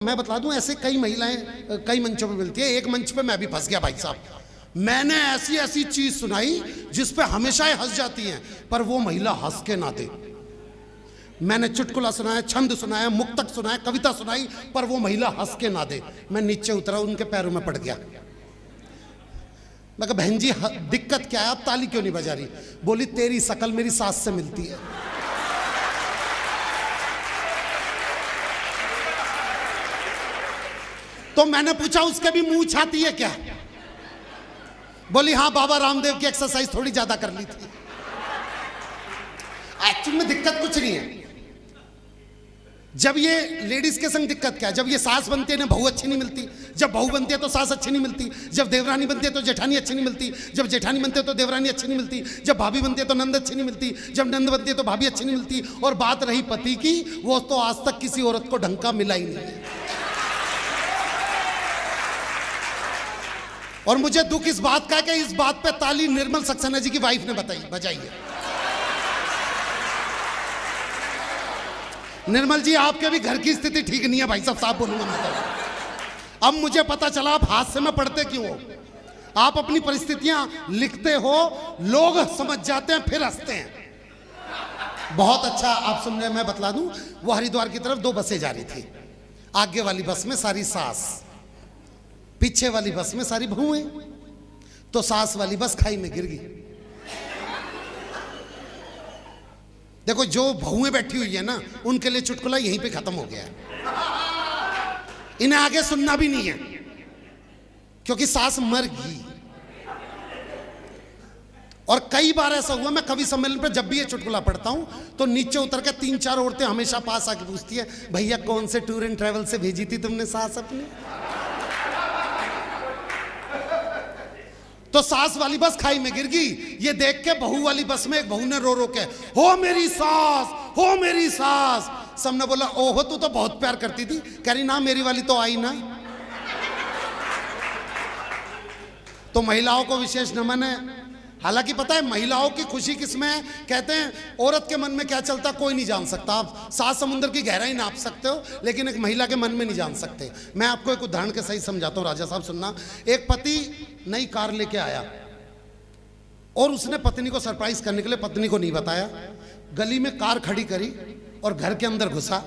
मैं बता दूं, ऐसे कई महिलाएं कई मंचों पे मिलती है। एक मंच पे मैं भी फंस गया भाई साहब। मैंने ऐसी ऐसी चीज सुनाई जिस पे हमेशा ही हंस जाती हैं, पर वो महिला हंस के ना दे। मैंने चुटकुला सुनाया, छंद सुनाया, मुक्तक सुनाया, कविता सुनाई, पर वो महिला हंस के ना दे। मैं नीचे उतरा, उनके पैरों में पड़ गया। मैं कहा बहन जी दिक्कत क्या है, आप ताली क्यों नहीं बजा रही? बोली तेरी शकल मेरी सास से मिलती है। तो मैंने पूछा उसके भी मुंह छाती है क्या? बोली हाँ, बाबा रामदेव की एक्सरसाइज थोड़ी ज्यादा कर ली थी। एक्चुअली में दिक्कत कुछ नहीं है। जब ये लेडीज के संग दिक्कत क्या है, जब ये सास बनती है ना बहू अच्छी नहीं मिलती, जब बहू बनती है तो सास अच्छी नहीं मिलती, जब देवरानी बनती है तो जेठानी अच्छी नहीं मिलती, जब जेठानी बनती है तो देवरानी अच्छी नहीं मिलती, जब भाभी बनती है तो नंद अच्छी नहीं मिलती, जब नंद बनती है तो भाभी अच्छी नहीं मिलती। और बात रही पति की, वो तो आज तक किसी औरत को ढंग का मिला ही नहीं है। और मुझे दुख इस बात का है कि इस बात पे ताली निर्मल सक्सेना जी की वाइफ ने बजाई है। निर्मल जी आपके भी घर की स्थिति ठीक नहीं है भाई साहब बोलूंगा मैं तो। अब मुझे पता चला आप हादसे में पड़ते क्यों हो। आप अपनी परिस्थितियां लिखते हो, लोग समझ जाते हैं, फिर हंसते हैं। बहुत अच्छा आप सुन रहे हैं। मैं बतला दूं, वो हरिद्वार की तरफ दो बसें जा रही थी। आगे वाली बस में सारी सास, पीछे वाली बस में सारी बहुएं। तो सास वाली बस खाई में गिर गई। देखो जो बहुएं बैठी हुई है ना, उनके लिए चुटकुला यहीं पे खत्म हो गया है। इन्हें आगे सुनना भी नहीं है, क्योंकि सास मर गई। और कई बार ऐसा हुआ, मैं कवि सम्मेलन पर जब भी ये चुटकुला पढ़ता हूं तो नीचे उतर के 3-4 औरतें हमेशा पास आके पूछती है, भैया कौन से टूर एंड ट्रैवल से भेजी थी तुमने सास अपनी? तो सास वाली बस खाई में गिर गई। ये देख के बहू वाली बस में एक बहू ने रो रो के, हो मेरी सास, हो मेरी सास। सबने बोला ओहो तू तो बहुत प्यार करती थी। कह रही ना मेरी वाली तो आई ना। तो महिलाओं को विशेष नमन है। हालांकि पता है महिलाओं की खुशी किसमें है? कहते हैं औरत के मन में क्या चलता कोई नहीं जान सकता। आप 7 समुद्र की गहराई नाप सकते हो, लेकिन एक महिला के मन में नहीं जान सकते। मैं आपको एक उदाहरण के सही समझाता हूँ राजा साहब, सुनना। एक पति नई कार लेके आया और उसने पत्नी को सरप्राइज करने के लिए पत्नी को नहीं बताया, गली में कार खड़ी करी और घर के अंदर घुसा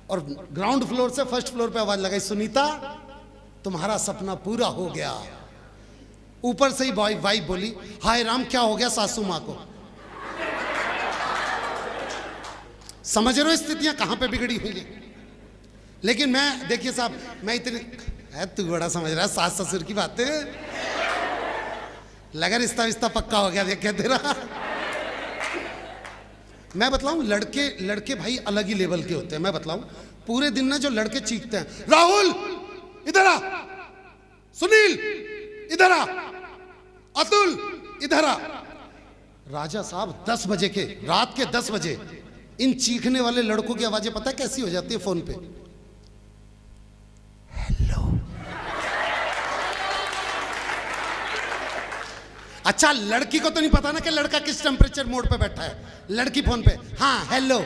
और ग्राउंड फ्लोर से फर्स्ट फ्लोर पे आवाज लगाई, सुनीता तुम्हारा सपना पूरा हो गया। ऊपर से ही वाइफ बोली, हाय राम क्या हो गया सासू मां को? समझ रहे हो स्थितियां कहां पे बिगड़ी हुई है। लेकिन मैं देखिए साहब, मैं इतनी है, तू बड़ा समझ रहा है सास ससुर की बातें। लगा रिश्ता रिश्ता पक्का हो गया देख तेरा। मैं बतलाऊं, लड़के भाई अलग ही लेवल के होते हैं। मैं बतलाऊं, पूरे दिन ना जो लड़के चीखते हैं, राहुल इधर आ, सुनील इधर आ, अतुल इधर आ। राजा साहब 10 बजे के, रात के 10 बजे इन चीखने वाले लड़कों की आवाजें पता है कैसी हो जाती है फोन पे? हेलो। अच्छा लड़की को तो नहीं पता ना कि लड़का किस टेम्परेचर मोड पे बैठा है। लड़की फोन पे हाँ हेलो,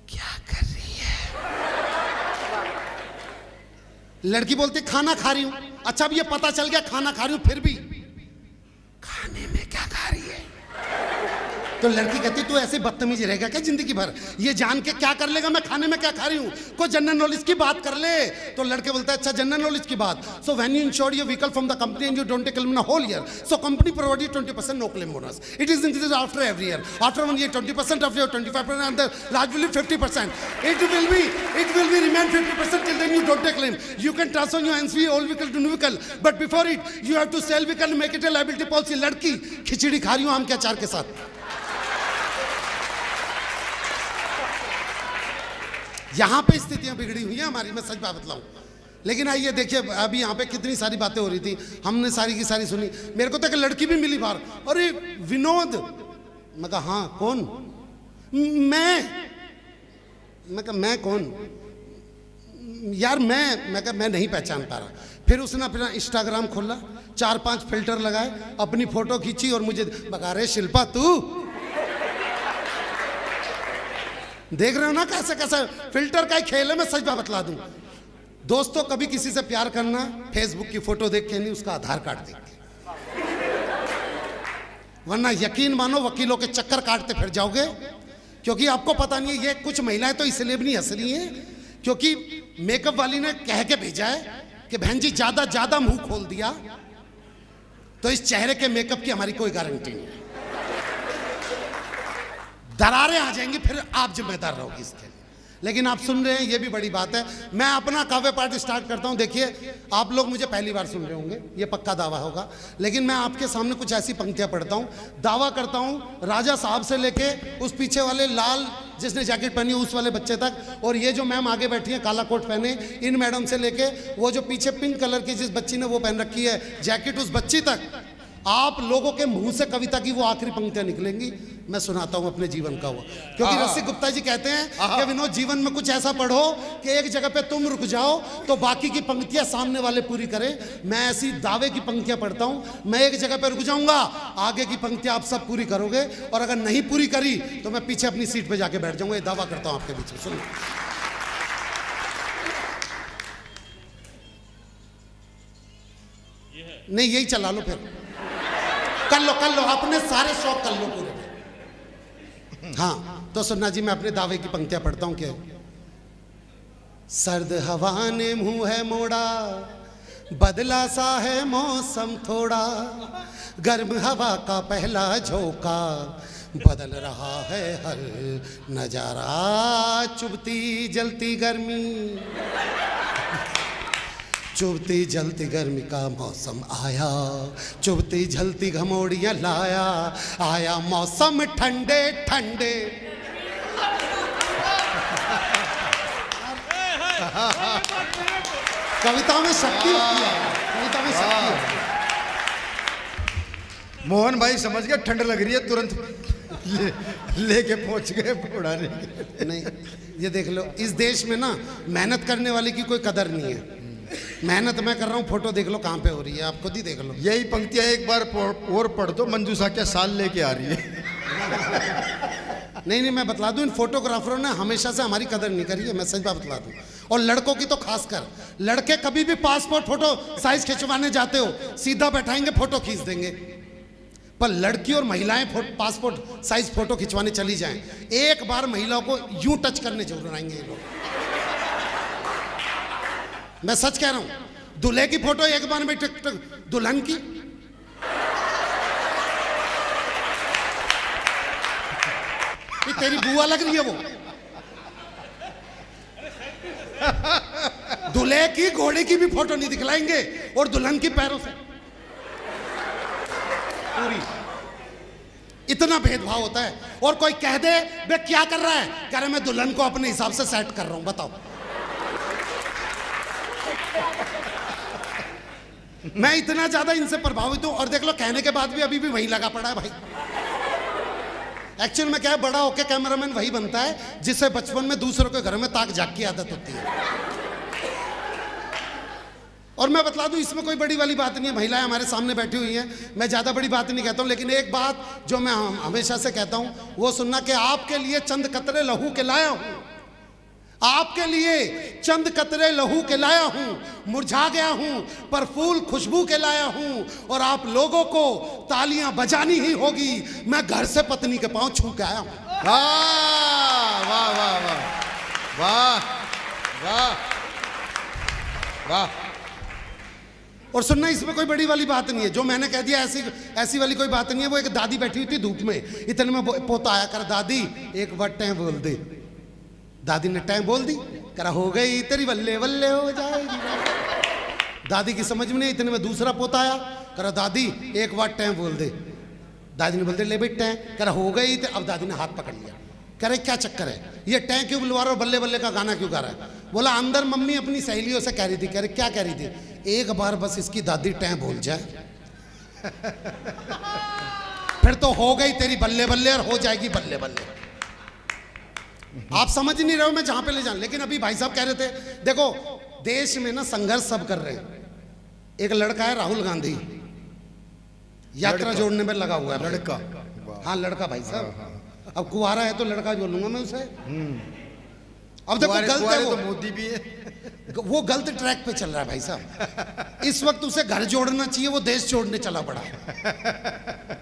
क्या कर रही है? लड़की बोलती खाना खा रही हूं। अच्छा अब ये पता चल गया खाना खा रही हूं, फिर भी खाने में क्या खा रही है? तो लड़की कहती तू ऐसे बदतमीज रहेगा क्या जिंदगी भर? ये जान के क्या कर लेगा मैं खाने में क्या खा रही हूँ? कोई जनरल नॉलेज की बात कर ले। तो लड़के बोलता है अच्छा जनरल नॉलेज की बात, so when you insured your vehicle from the company and you don't take claim in a whole year, so company provide you 20% no claim bonus. It is increased after every year. After 1 year 20%, after 25%, and the large will be 50%. It will be remain 50% till then you don't take claim. You can transfer your NCV old vehicle to new vehicle, but before it you have to sell vehicle and make it a liability policy. लड़की खिचड़ी खा रही हूँ आम के अचार के साथ। यहां पे स्थितियां बिगड़ी हुई हैं हमारी, मैं सच बात बतलाऊं। लेकिन आइए देखिए, अभी यहाँ पे कितनी सारी बातें हो रही थी, हमने सारी की सारी सुनी। मेरे को तो एक लड़की भी मिली बाहर, अरे विनोद। मैं कहा हाँ कौन? मैं कहा मैं कौन यार? मैं कहा मैं नहीं पहचान पा रहा। फिर उसने अपना इंस्टाग्राम खोला, 4-5 फिल्टर लगाए, अपनी फोटो खींची और मुझे बता रहे शिल्पा तू देख रहे हो ना कैसे कैसे फिल्टर का ही खेल है। मैं सच बात बतला दूं दोस्तों, कभी किसी से प्यार करना फेसबुक की फोटो देख के नहीं, उसका आधार कार्ड देख के, वरना यकीन मानो वकीलों के चक्कर काटते फिर जाओगे। क्योंकि आपको पता नहीं है, ये कुछ महिलाएं तो इसलिए भी नहीं हंस रही हैं क्योंकि मेकअप वाली ने कह के भेजा है कि बहन जी ज्यादा मुंह खोल दिया तो इस चेहरे के मेकअप की हमारी कोई गारंटी नहीं है, दरारें आ जाएंगी, फिर आप जिम्मेदार रहोगी इसके लिए। लेकिन आप सुन रहे हैं, ये भी बड़ी बात है। मैं अपना काव्य पाठ स्टार्ट करता हूं। देखिए, आप लोग मुझे पहली बार सुन रहे होंगे, ये पक्का दावा होगा, लेकिन मैं आपके सामने कुछ ऐसी पंक्तियां पढ़ता हूं, दावा करता हूं राजा साहब से लेके उस पीछे वाले लाल जिसने जैकेट पहनी उस वाले बच्चे तक, और ये जो मैम आगे बैठी है काला कोट पहने, इन मैडम से लेके वो जो पीछे पिंक कलर की जिस बच्ची ने वो पहन रखी है जैकेट, उस बच्ची तक, आप लोगों के मुंह से कविता की वो आखिरी पंक्तियां निकलेंगी। मैं सुनाता हूं अपने जीवन का हुआ, क्योंकि रसिक गुप्ता जी कहते हैं कि विनोद जीवन में कुछ ऐसा पढ़ो कि एक जगह पे तुम रुक जाओ तो बाकी की पंक्तियां सामने वाले पूरी करें। मैं ऐसी दावे की पंक्तियां पढ़ता हूं, मैं एक जगह पे रुक जाऊंगा, आगे की पंक्तियां आप सब पूरी करोगे, और अगर नहीं पूरी करी तो मैं पीछे अपनी सीट पे जाके बैठ जाऊंगा। ये दावा करता हूं आपके बीच में। सुनो, नहीं यही चला लो, फिर कर लो अपने सारे शौक कर लो पूरे। हाँ तो सुनना जी, मैं अपने दावे की पंक्तियां पढ़ता हूं। क्या सर्द हवा ने मुंह है मोड़ा, बदला सा है मौसम थोड़ा, गर्म हवा का पहला झोंका, बदल रहा है हर नजारा, चुभती जलती गर्मी, चुभती जलती गर्मी का मौसम आया, चुभती जलती घमौड़ियां लाया, आया मौसम ठंडे ठंडे। कविता में शक्ति होती है, कविता में शक्ति होती है। मोहन भाई समझ गए ठंड लग रही है, तुरंत लेके पहुंच गए उड़ाने। नहीं, ये देख लो, इस देश में ना मेहनत करने वाले की कोई कदर नहीं है। मेहनत मैं कर रहा हूँ, फोटो देख लो कहाँ पे हो रही है, आप खुद ही देख लो। यही पंक्तियां एक बार और पढ़ दो, मंजूषा क्या साल लेके आ रही है। नहीं, मैं बतला दूं, इन फोटोग्राफरों ने हमेशा से हमारी कदर नहीं करी है, मैं सच बात बतला दूं। और लड़कों की तो खासकर, लड़के कभी भी पासपोर्ट फोटो साइज खिंचवाने जाते हो, सीधा बैठाएंगे फोटो खींच देंगे, पर लड़की और महिलाएं पासपोर्ट साइज फोटो खिंचवाने चली जाएं, एक बार महिलाओं को यूं टच करने जरूर आएंगे ये लोग। मैं सच कह रहा हूं, दूल्हे की फोटो एक बार में दुल्हन की, तेरी बुआ लग रही है वो, दूल्हे की घोड़े की भी फोटो नहीं दिखलाएंगे, और दुल्हन की पैरों से पूरी। इतना भेदभाव होता है। और कोई कह दे बे क्या कर रहा है, कह रहे मैं दुल्हन को अपने हिसाब से सेट कर रहा हूं। बताओ, मैं इतना ज्यादा इनसे प्रभावित हूं। और देख लो, कहने के बाद भी अभी भी वही लगा पड़ा है भाई। एक्चुअल में क्या है, बड़ा होके कैमरामैन वही बनता है जिसे बचपन में दूसरों के घर में ताक झाक की आदत होती है। और मैं बतला दूं, इसमें कोई बड़ी वाली बात नहीं है, महिलाएं हमारे सामने बैठी हुई हैं, मैं ज्यादा बड़ी बात नहीं कहता हूं, लेकिन एक बात जो मैं हमेशा से कहता हूं वो सुनना कि आपके लिए चंद कतरे लहू के लाया हूं, आपके लिए चंद कतरे लहू के लाया हूं, मुरझा गया हूं पर फूल खुशबू के लाया हूं, और आप लोगों को तालियां बजानी ही होगी, मैं घर से पत्नी के पांव छू के आया हूं। वाह वाह वाह वाह वाह वाह वाह। और सुनना, इसमें कोई बड़ी वाली बात नहीं है, जो मैंने कह दिया ऐसी वाली कोई बात नहीं है। वो एक दादी बैठी हुई थी धूप में, इतने में पोता आया, कर दादी एक बार टैं बोल दे। दादी ने टैं बोल दी, करा हो गई तेरी बल्ले बल्ले हो जाएगी। दादी की समझ में नहीं, इतने में दूसरा पोता आया, करा दादी एक बार टैं बोल दे। दादी ने बोल दे ले बेट टैं, करा हो गई। तो अब दादी ने हाथ पकड़ लिया, कह रहे क्या चक्कर है, ये टैं क्यों बुलवा रहा और बल्ले बल्ले का गाना क्यों गा रहा है। बोला अंदर मम्मी अपनी सहेलियों से कह रही थी। कह रहे क्या कह रही थी, एक बार बस इसकी दादी टैं बोल जाए फिर तो हो गई तेरी बल्ले बल्ले, और हो जाएगी बल्ले बल्ले। आप समझ नहीं रहे हो मैं जहां पे ले जाऊं। लेकिन अभी भाई साहब कह रहे थे, देखो देश में ना संघर्ष सब कर रहे हैं। एक लड़का है राहुल गांधी, यात्रा जोड़ने में लगा हुआ है। लड़का, हाँ लड़का भाई साहब, अब कुंवारा है तो लड़का बोलूंगा मैं उसे। अब देखो गलत है कुंवारे वो, तो मोदी भी है। वो गलत ट्रैक पे चल रहा है भाई साहब। इस वक्त उसे घर जोड़ना चाहिए, वो देश छोड़ने चला पड़ा है।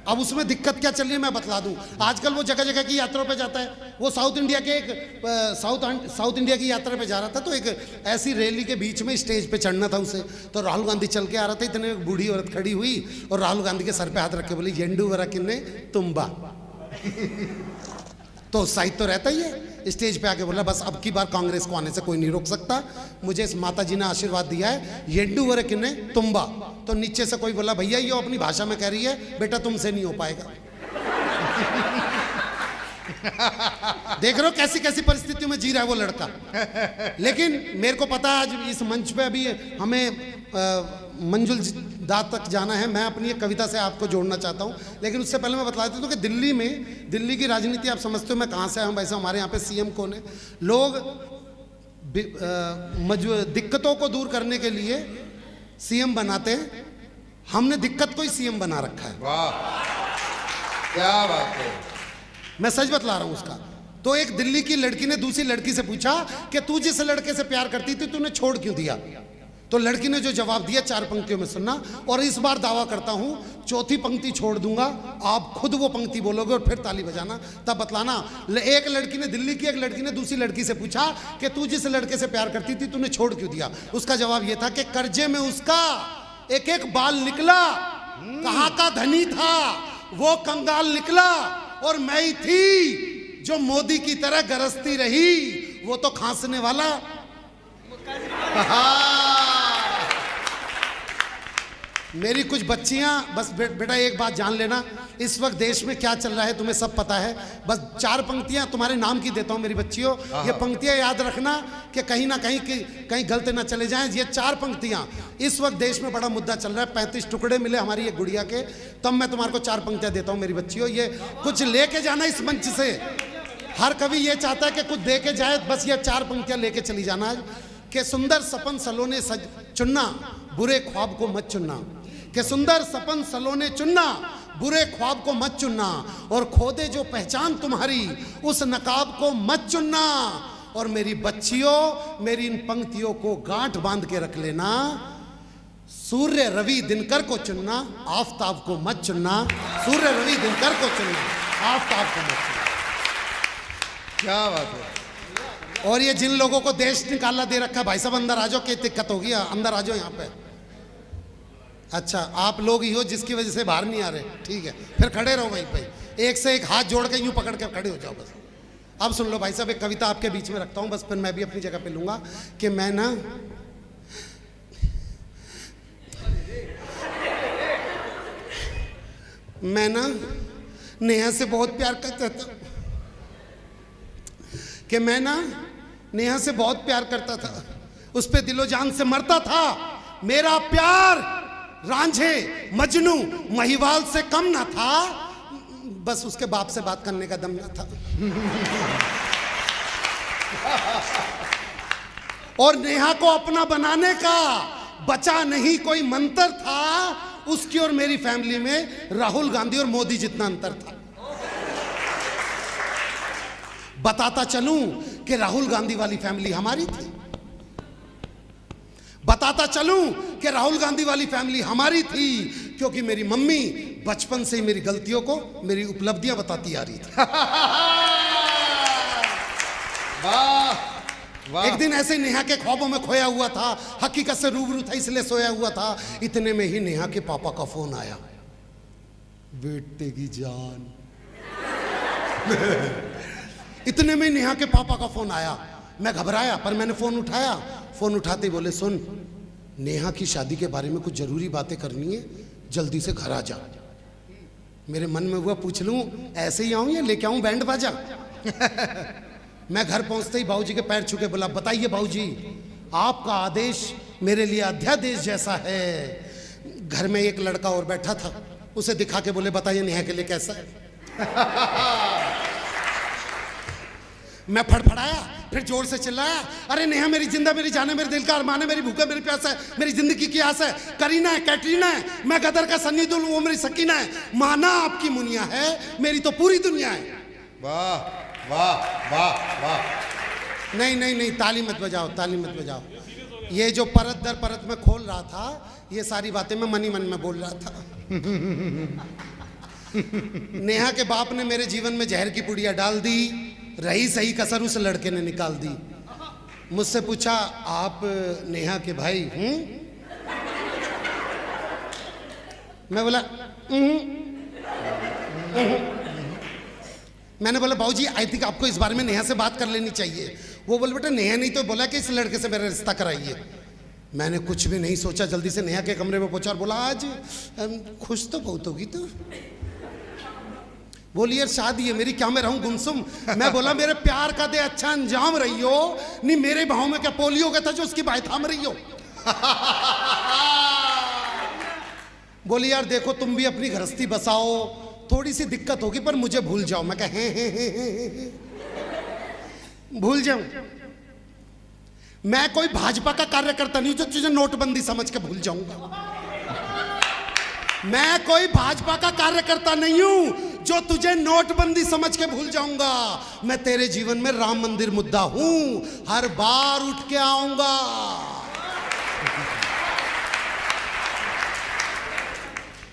अब उसमें दिक्कत क्या चल रही है मैं बतला दूं। आजकल वो जगह जगह की यात्रा पे जाता है। वो साउथ इंडिया के एक साउथ इंडिया की यात्रा पे जा रहा था, तो एक ऐसी रैली के बीच में स्टेज पे चढ़ना था उसे। तो राहुल गांधी चल के आ रहा था, इतने बूढ़ी औरत खड़ी हुई और राहुल गांधी के सर पे हाथ रख के बोली, येंडू वरा किन्ने तुम्बा। तो उत्साहित तो रहता ही है। स्टेज पे आके बोला, बस अब की बार कांग्रेस को आने से कोई नहीं रोक सकता, मुझे इस माता जी ने आशीर्वाद दिया है, येंडू वरे किन्ने तुम्बा। तो नीचे से कोई बोला, भैया ये अपनी भाषा में कह रही है, बेटा तुमसे नहीं हो पाएगा। देख रहे हो कैसी कैसी परिस्थितियों में जी रहा है वो लड़का। लेकिन मेरे को पता है आज इस मंच पे अभी हमें मंजुल दा तक जाना है। मैं अपनी एक कविता से आपको जोड़ना चाहता हूँ, लेकिन उससे पहले मैं बता देता हूँ कि दिल्ली की राजनीति आप समझते हो मैं कहाँ से आया हूँ। वैसे हमारे यहाँ पे सीएम कौन है? लोग दिक्कतों को दूर करने के लिए सीएम बनाते हैं, हमने दिक्कत को ही सीएम बना रखा है। वाह क्या बात है। मैं सच बतला रहा हूं उसका। तो एक दिल्ली की लड़की ने दूसरी लड़की से पूछा कि तू जिस लड़के से प्यार करती थी तूने छोड़ क्यों दिया? तो लड़की ने जो जवाब दिया 4 पंक्तियों में सुनना, और इस बार दावा करता हूं चौथी पंक्ति छोड़ दूंगा, आप खुद वो पंक्ति बोलोगे और फिर ताली बजाना, तब बतलाना। एक लड़की ने, दिल्ली की एक लड़की ने दूसरी लड़की से पूछा कि तू जिस लड़के से प्यार करती थी तूने छोड़ क्यों दिया? उसका जवाब यह था कि कर्जे में उसका एक एक बाल निकला, कहाँ का धनी था वो कंगाल निकला, और मैं ही थी जो मोदी की तरह गरजती रही, वो तो खांसने वाला। मेरी कुछ बच्चियां, बस बेटा एक बात जान लेना, इस वक्त देश में क्या चल रहा है तुम्हें सब पता है। बस 4 पंक्तियां तुम्हारे नाम की देता हूं मेरी बच्चियों, ये पंक्तियां याद रखना कि कहीं ना कहीं गलत ना चले जाएं। ये 4 पंक्तियां, इस वक्त देश में बड़ा मुद्दा चल रहा है, 35 टुकड़े मिले हमारी एक गुड़िया के, तब मैं तुम्हारे को 4 पंक्तियां देता हूं मेरी बच्चियों। ये कुछ लेके जाना इस मंच से, हर कवि ये चाहता है कि कुछ दे के जाए, बस ये 4 पंक्तियां लेके चली जाना कि सुंदर सपन सलोने सज चुनना, बुरे ख्वाब को मत चुनना। कि सुंदर सपन सलोने चुनना, बुरे ख्वाब को मत चुनना, और खो दे जो पहचान तुम्हारी उस नकाब को मत चुनना। और मेरी बच्चियों, मेरी इन पंक्तियों को गांठ बांध के रख लेना, सूर्य रवि दिनकर को चुनना, आफताब को मत चुनना। सूर्य रवि दिनकर को चुनना, आफताब को मत चुनना। क्या बात है। और ये जिन लोगों को देश निकाला दे रखा, भाई साहब अंदर आ जाओ, क्या दिक्कत होगी? अंदर आ जाओ यहाँ पे। अच्छा आप लोग ही हो जिसकी वजह से बाहर नहीं आ रहे, ठीक है, फिर खड़े रहो वहीं पे, एक से एक हाथ जोड़ के यूं पकड़ के खड़े हो जाओ बस। अब सुन लो भाई साहब, एक कविता आपके बीच में रखता हूं, बस फिर मैं भी अपनी जगह पे लूंगा कि मैं ना नेहा से बहुत प्यार करता था, कि मैं ना नेहा से बहुत प्यार करता था, उस पे दिलो जान से मरता था। मेरा प्यार रांझे मजनू महिवाल से कम ना था, बस उसके बाप से बात करने का दम ना था। और नेहा को अपना बनाने का बचा नहीं कोई मंत्र था, उसकी और मेरी फैमिली में राहुल गांधी और मोदी जितना अंतर था। बताता चलूं कि राहुल गांधी वाली फैमिली हमारी थी, बताता चलूं कि राहुल गांधी वाली फैमिली हमारी थी, क्योंकि मेरी मम्मी बचपन से ही मेरी गलतियों को, मेरी उपलब्धियां बताती आ रही थी। वाह वाह। एक दिन ऐसे नेहा के ख्वाबों में खोया हुआ था, हकीकत से रूबरू था इसलिए सोया हुआ था, इतने में ही नेहा के पापा का फोन आया, बेटे की जान। इतने में नेहा के पापा का फोन आया, मैं घबराया पर मैंने फोन उठाया। फोन उठाते ही बोले, सुन नेहा की शादी के बारे में कुछ जरूरी बातें करनी है, जल्दी से घर आ जा। मेरे मन में हुआ पूछ लूं ऐसे ही आऊं या लेके आऊं बैंड बाजा। मैं घर पहुंचते ही बाबूजी के पैर छू के बोला, बताइए बाबूजी, आपका आदेश मेरे लिए अध्यादेश जैसा है। घर में एक लड़का और बैठा था, उसे दिखा के बोले, बताइए नेहा के लिए कैसा है। मैं फड़फड़ाया, फिर जोर से चिल्लाया, अरे नेहा मेरी जिंदा, मेरी जान है, मेरे दिल का अरमान है, मेरी भूख है, मेरी प्यास है, मेरी जिंदगी की आस है, करीना है, कैटरीना है, मैं गदर का सन्नी दूं, वो मेरी सकीना है, माना आपकी मुनिया है, मेरी तो पूरी दुनिया है। वाह वाह वाह वाह। नहीं नहीं नहीं, ताली मत बजाओ, ताली मत बजाओ। ये जो परत दर परत में खोल रहा था, ये सारी बातें मैं मन ही मन में बोल रहा था। नेहा के बाप ने मेरे जीवन में जहर की पुड़िया डाल दी, रही सही कसर उस लड़के ने निकाल दी। मुझसे पूछा, आप नेहा के भाई हूं? मैं बोला मैंने बोला बाबूजी आई थिंक आपको इस बारे में नेहा से बात कर लेनी चाहिए। वो बोले बेटा नेहा नहीं तो बोला कि इस लड़के से मेरा रिश्ता कराइए। मैंने कुछ भी नहीं सोचा, जल्दी से नेहा के कमरे में पहुंचा और बोला आज खुश तो बहुत होगी तो। बोली यार शादी है मेरी, क्या मैं रहूं गुमसुम? मैं बोला मेरे प्यार का दे अच्छा अंजाम रही हो, नहीं मेरे भाव में क्या पोलियो का था जो उसकी बाई थाम रही हो। बोली यार देखो तुम भी अपनी गृहस्थी बसाओ, थोड़ी सी दिक्कत होगी पर मुझे भूल जाओ। मैं कहा भूल जाऊं? मैं कोई भाजपा का कार्यकर्ता नहीं जो तुझे नोटबंदी समझ के भूल जाऊंगा। मैं कोई भाजपा का कार्यकर्ता नहीं हूं जो तुझे नोटबंदी समझ के भूल जाऊंगा। मैं तेरे जीवन में राम मंदिर मुद्दा हूं, हर बार उठ के आऊंगा।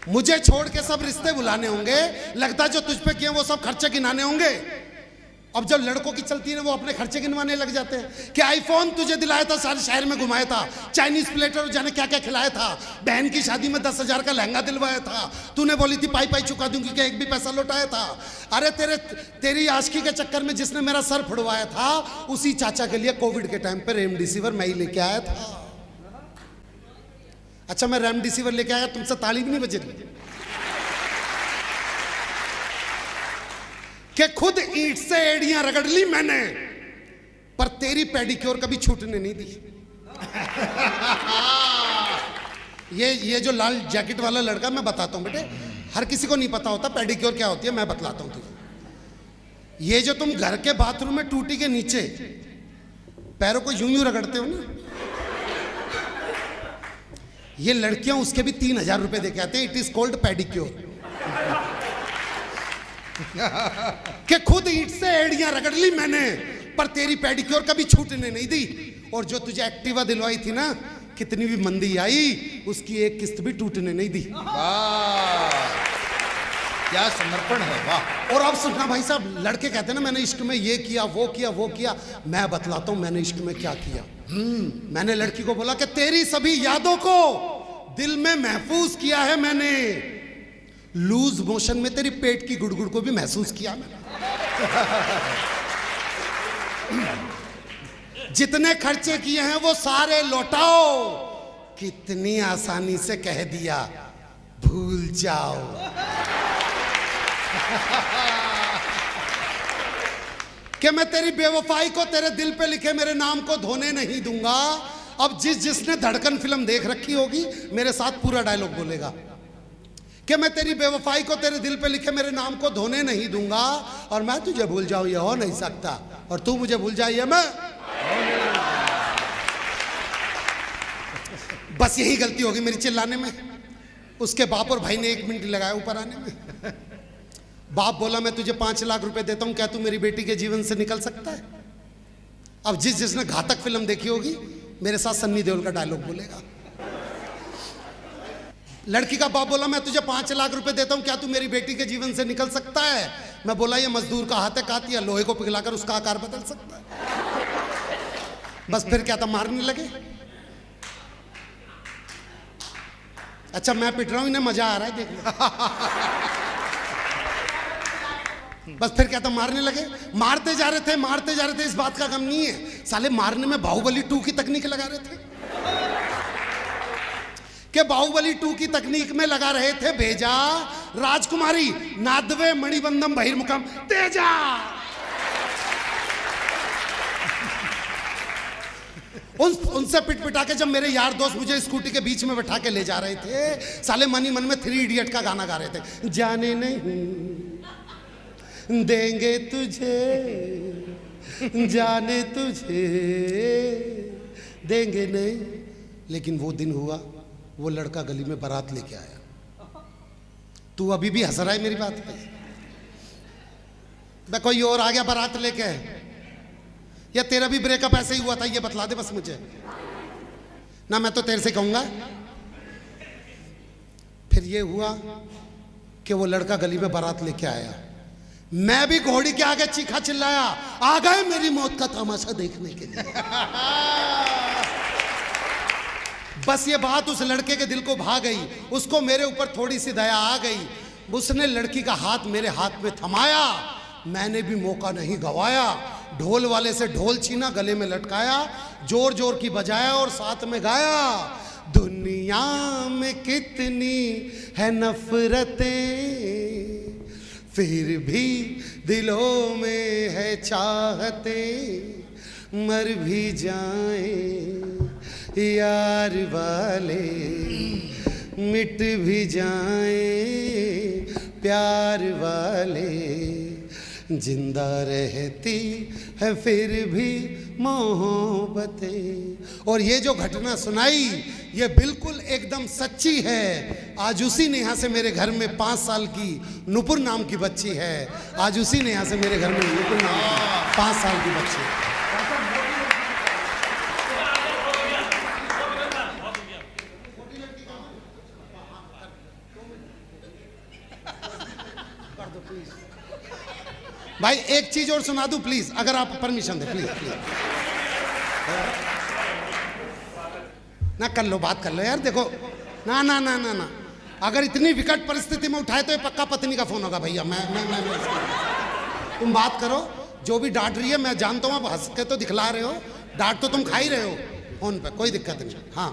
मुझे छोड़ के सब रिश्ते बुलाने होंगे, लगता है जो तुझ पे किए वो सब खर्चे गिनाने होंगे। अब जब लड़कों की चलती है ना वो अपने खर्चे गिनवाने लग जाते हैं कि आईफोन तुझे दिलाया था, सारे शहर में घुमाया था, चाइनीज प्लेटर जाने क्या क्या खिलाया था, बहन की शादी में 10,000 का लहंगा दिलवाया था, तूने बोली थी पाई पाई चुका दूंगी, क्या एक भी पैसा लौटाया था? अरे तेरी आशिकी के चक्कर में जिसने मेरा सर फुड़वाया था, उसी चाचा के लिए कोविड के टाइम पे रेमडेसिविर मैं ही लेके आया था। अच्छा मैं रेमडेसिविर लेके आया, तुमसे ताली भी नहीं बज रही कि खुद ईंट से एड़ियां रगड़ ली मैंने, पर तेरी पेडिक्योर कभी छूटने नहीं दी। ये जो लाल जैकेट वाला लड़का, मैं बताता हूं बेटे, हर किसी को नहीं पता होता पेडिक्योर क्या होती है, मैं बतलाता हूं तुझे। ये जो तुम घर के बाथरूम में टूटी के नीचे पैरों को यूं यूं रगड़ते हो ना, ये लड़कियां उसके भी 3,000 रुपए देके आते हैं। It is called pedicure. कि खुद ईंट से एड़ियां रगड़ ली मैंने, पर तेरी पेडिक्योर कभी छूटने नहीं दी। और जो तुझे एक्टिवा दिलवाई थी ना, कितनी भी मंदी आई, उसकी एक किस्त भी टूटने नहीं दी। वाह क्या समर्पण है, वाह। और अब सुनना भाई साहब, लड़के कहते हैं ना मैंने इश्क में ये किया वो किया वो किया, मैं बतलाता हूं मैंने इश्क में क्या किया। मैंने लड़की को बोला कि तेरी सभी यादों को दिल में महफूज किया है मैंने, लूज मोशन में तेरी पेट की गुड़गुड़ को भी महसूस किया मैंने। जितने खर्चे किए हैं वो सारे लौटाओ, कितनी आसानी से कह दिया भूल जाओ। कि मैं तेरी बेवफाई को तेरे दिल पे लिखे मेरे नाम को धोने नहीं दूंगा। अब जिसने धड़कन फिल्म देख रखी होगी मेरे साथ पूरा डायलॉग बोलेगा कि मैं तेरी बेवफाई को तेरे दिल पे लिखे मेरे नाम को धोने नहीं दूंगा, और मैं तुझे भूल जाऊं ये हो नहीं सकता, और तू मुझे भूल जाए ये मैं। बस यही गलती होगी मेरी चिल्लाने में। उसके बाप और भाई ने 1 मिनट लगाया ऊपर आने में। बाप बोला मैं तुझे 5 लाख रुपए देता हूं, क्या तू मेरी बेटी के जीवन से निकल सकता है? अब जिसने घातक फिल्म देखी होगी मेरे साथ सन्नी देओल का डायलॉग बोलेगा। लड़की का बाप बोला मैं तुझे 5 लाख रुपए देता हूं, क्या तू मेरी बेटी के जीवन से निकल सकता है? मैं बोला ये मजदूर का हाथ है, कातिया लोहे को पिघलाकर उसका आकार बदल सकता है। बस फिर क्या था, मारने लगे। अच्छा मैं पिट रहा हूं, इन्हें मजा आ रहा है देखने। बस फिर क्या था, मारने लगे। मारते जा रहे थे, इस बात का गम नहीं है, साले मारने में बाहुबली 2 की तकनीक लगा रहे थे। कि बाहुबली 2 की तकनीक में लगा रहे थे भेजा राजकुमारी नादवे मणिबंधम बहिर्मुखम तेजा। उनसे पिटा के जब मेरे यार दोस्त मुझे स्कूटी के बीच में बैठा के ले जा रहे थे, साले मन ही मन में 3 इडियट का गाना गा रहे थे। जाने नहीं देंगे तुझे, जाने तुझे देंगे नहीं। लेकिन वो दिन हुआ, वो लड़का गली में बारात लेके आया। तू अभी भी हंस रहा है मेरी बात पे? बे कोई और आ गया बारात लेके, या तेरा भी ब्रेकअप ऐसे ही हुआ था, ये बतला दे बस मुझे ना। मैं तो तेरे से कहूंगा। फिर ये हुआ कि वो लड़का गली में बारात लेके आया, मैं भी घोड़ी के आगे चीखा चिल्लाया, आ गए मेरी मौत का तमाशा देखने के लिए। बस ये बात उस लड़के के दिल को भा गई, उसको मेरे ऊपर थोड़ी सी दया आ गई। उसने लड़की का हाथ मेरे हाथ में थमाया, मैंने भी मौका नहीं गवाया, ढोल वाले से ढोल छीना, गले में लटकाया, जोर जोर की बजाया और साथ में गाया, दुनिया में कितनी है नफरतें फिर भी दिलों में है चाहते, मर भी जाएं यार वाले, मिट भी जाएं प्यार वाले, जिंदा रहती है फिर भी मोहब्बतें। और ये जो घटना सुनाई ये बिल्कुल एकदम सच्ची है। आज उसी ने यहाँ से मेरे घर में 5 साल की नुपुर नाम की बच्ची है। आज उसी ने यहाँ से मेरे घर में नुपुर नाम की 5 साल की बच्ची है। भाई एक चीज और सुना दूं प्लीज, अगर आप परमिशन दें, प्लीज प्लीज ना कर लो, बात कर लो यार। देखो ना ना ना ना ना, अगर इतनी विकट परिस्थिति में उठाए तो ये पक्का पत्नी का फोन होगा भैया। मैं तुम बात करो, जो भी डांट रही है मैं जानता हूँ, आप हंस के तो दिखला रहे हो, डांट तो तुम खा ही रहे हो फोन पे, कोई दिक्कत नहीं। हाँ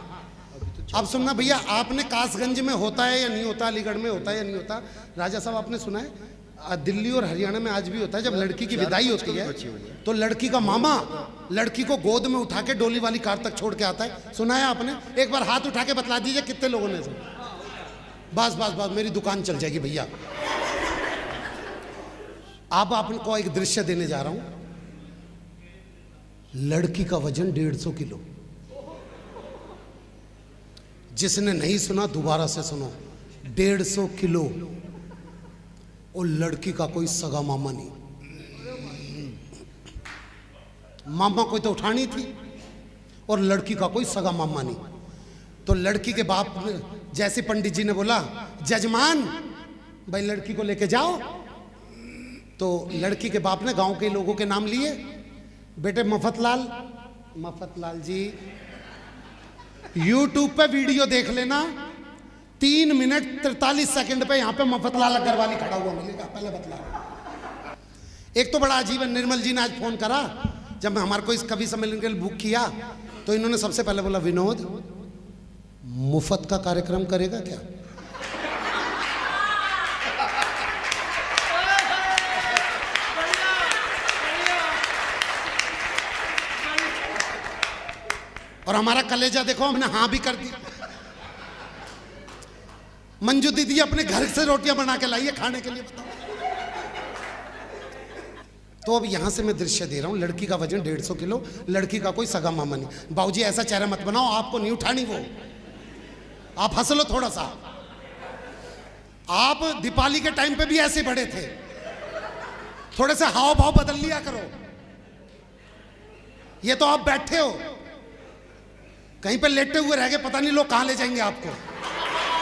अब सुनना भैया, आपने कासगंज में होता है या नहीं होता, अलीगढ़ में होता है या नहीं होता, राजा साहब आपने सुना है दिल्ली और हरियाणा में आज भी होता है, जब लड़की की विदाई होती है तो लड़की का मामा लड़की को गोद में उठा के डोली वाली कार तक छोड़ के आता है। सुना है आपने? एक बार हाथ उठा के बतला दीजिए कितने लोगों ने सुना। बस बस बस, मेरी दुकान चल जाएगी भैया। अब आपको एक दृश्य देने जा रहा हूं। लड़की का वजन 150 किलो। जिसने नहीं सुना दोबारा से सुनो, 150 किलो। और लड़की का कोई सगा मामा नहीं, मामा कोई तो उठानी थी, और लड़की का कोई सगा मामा नहीं। तो लड़की के बाप ने, जैसे पंडित जी ने बोला जजमान भाई लड़की को लेके जाओ, तो लड़की के बाप ने गांव के लोगों के नाम लिए, बेटे मफतलाल जी YouTube पे वीडियो देख लेना, 3 मिनट 43 सेकंड पे यहाँ पे मफतलाल अग्रवाली खड़ा हुआ मिलेगा, पहले बतला। एक तो बड़ा अजीब है, निर्मल जी ने आज फोन करा जब हमारे को इस कवि सम्मेलन के लिए बुक किया, तो इन्होंने सबसे पहले बोला विनोद मुफ्त का कार्यक्रम करेगा क्या? और हमारा कलेजा देखो, हमने हाँ भी कर दी। मंजू दीदी अपने घर से रोटियां बना के लाई है खाने के लिए, बताओ। तो अब यहां से मैं दृश्य दे रहा हूं, लड़की का वजन 150 किलो, लड़की का कोई सगा मामा नहीं। बाबूजी ऐसा चेहरा मत बनाओ, आपको नहीं उठानी वो, आप हंस लो थोड़ा सा। आप दीपावली के टाइम पे भी ऐसे बड़े थे, थोड़े से हाव भाव बदल लिया करो। ये तो आप बैठे हो, कहीं पे लेटे हुए रह गए, पता नहीं लोग कहां ले जाएंगे आपको।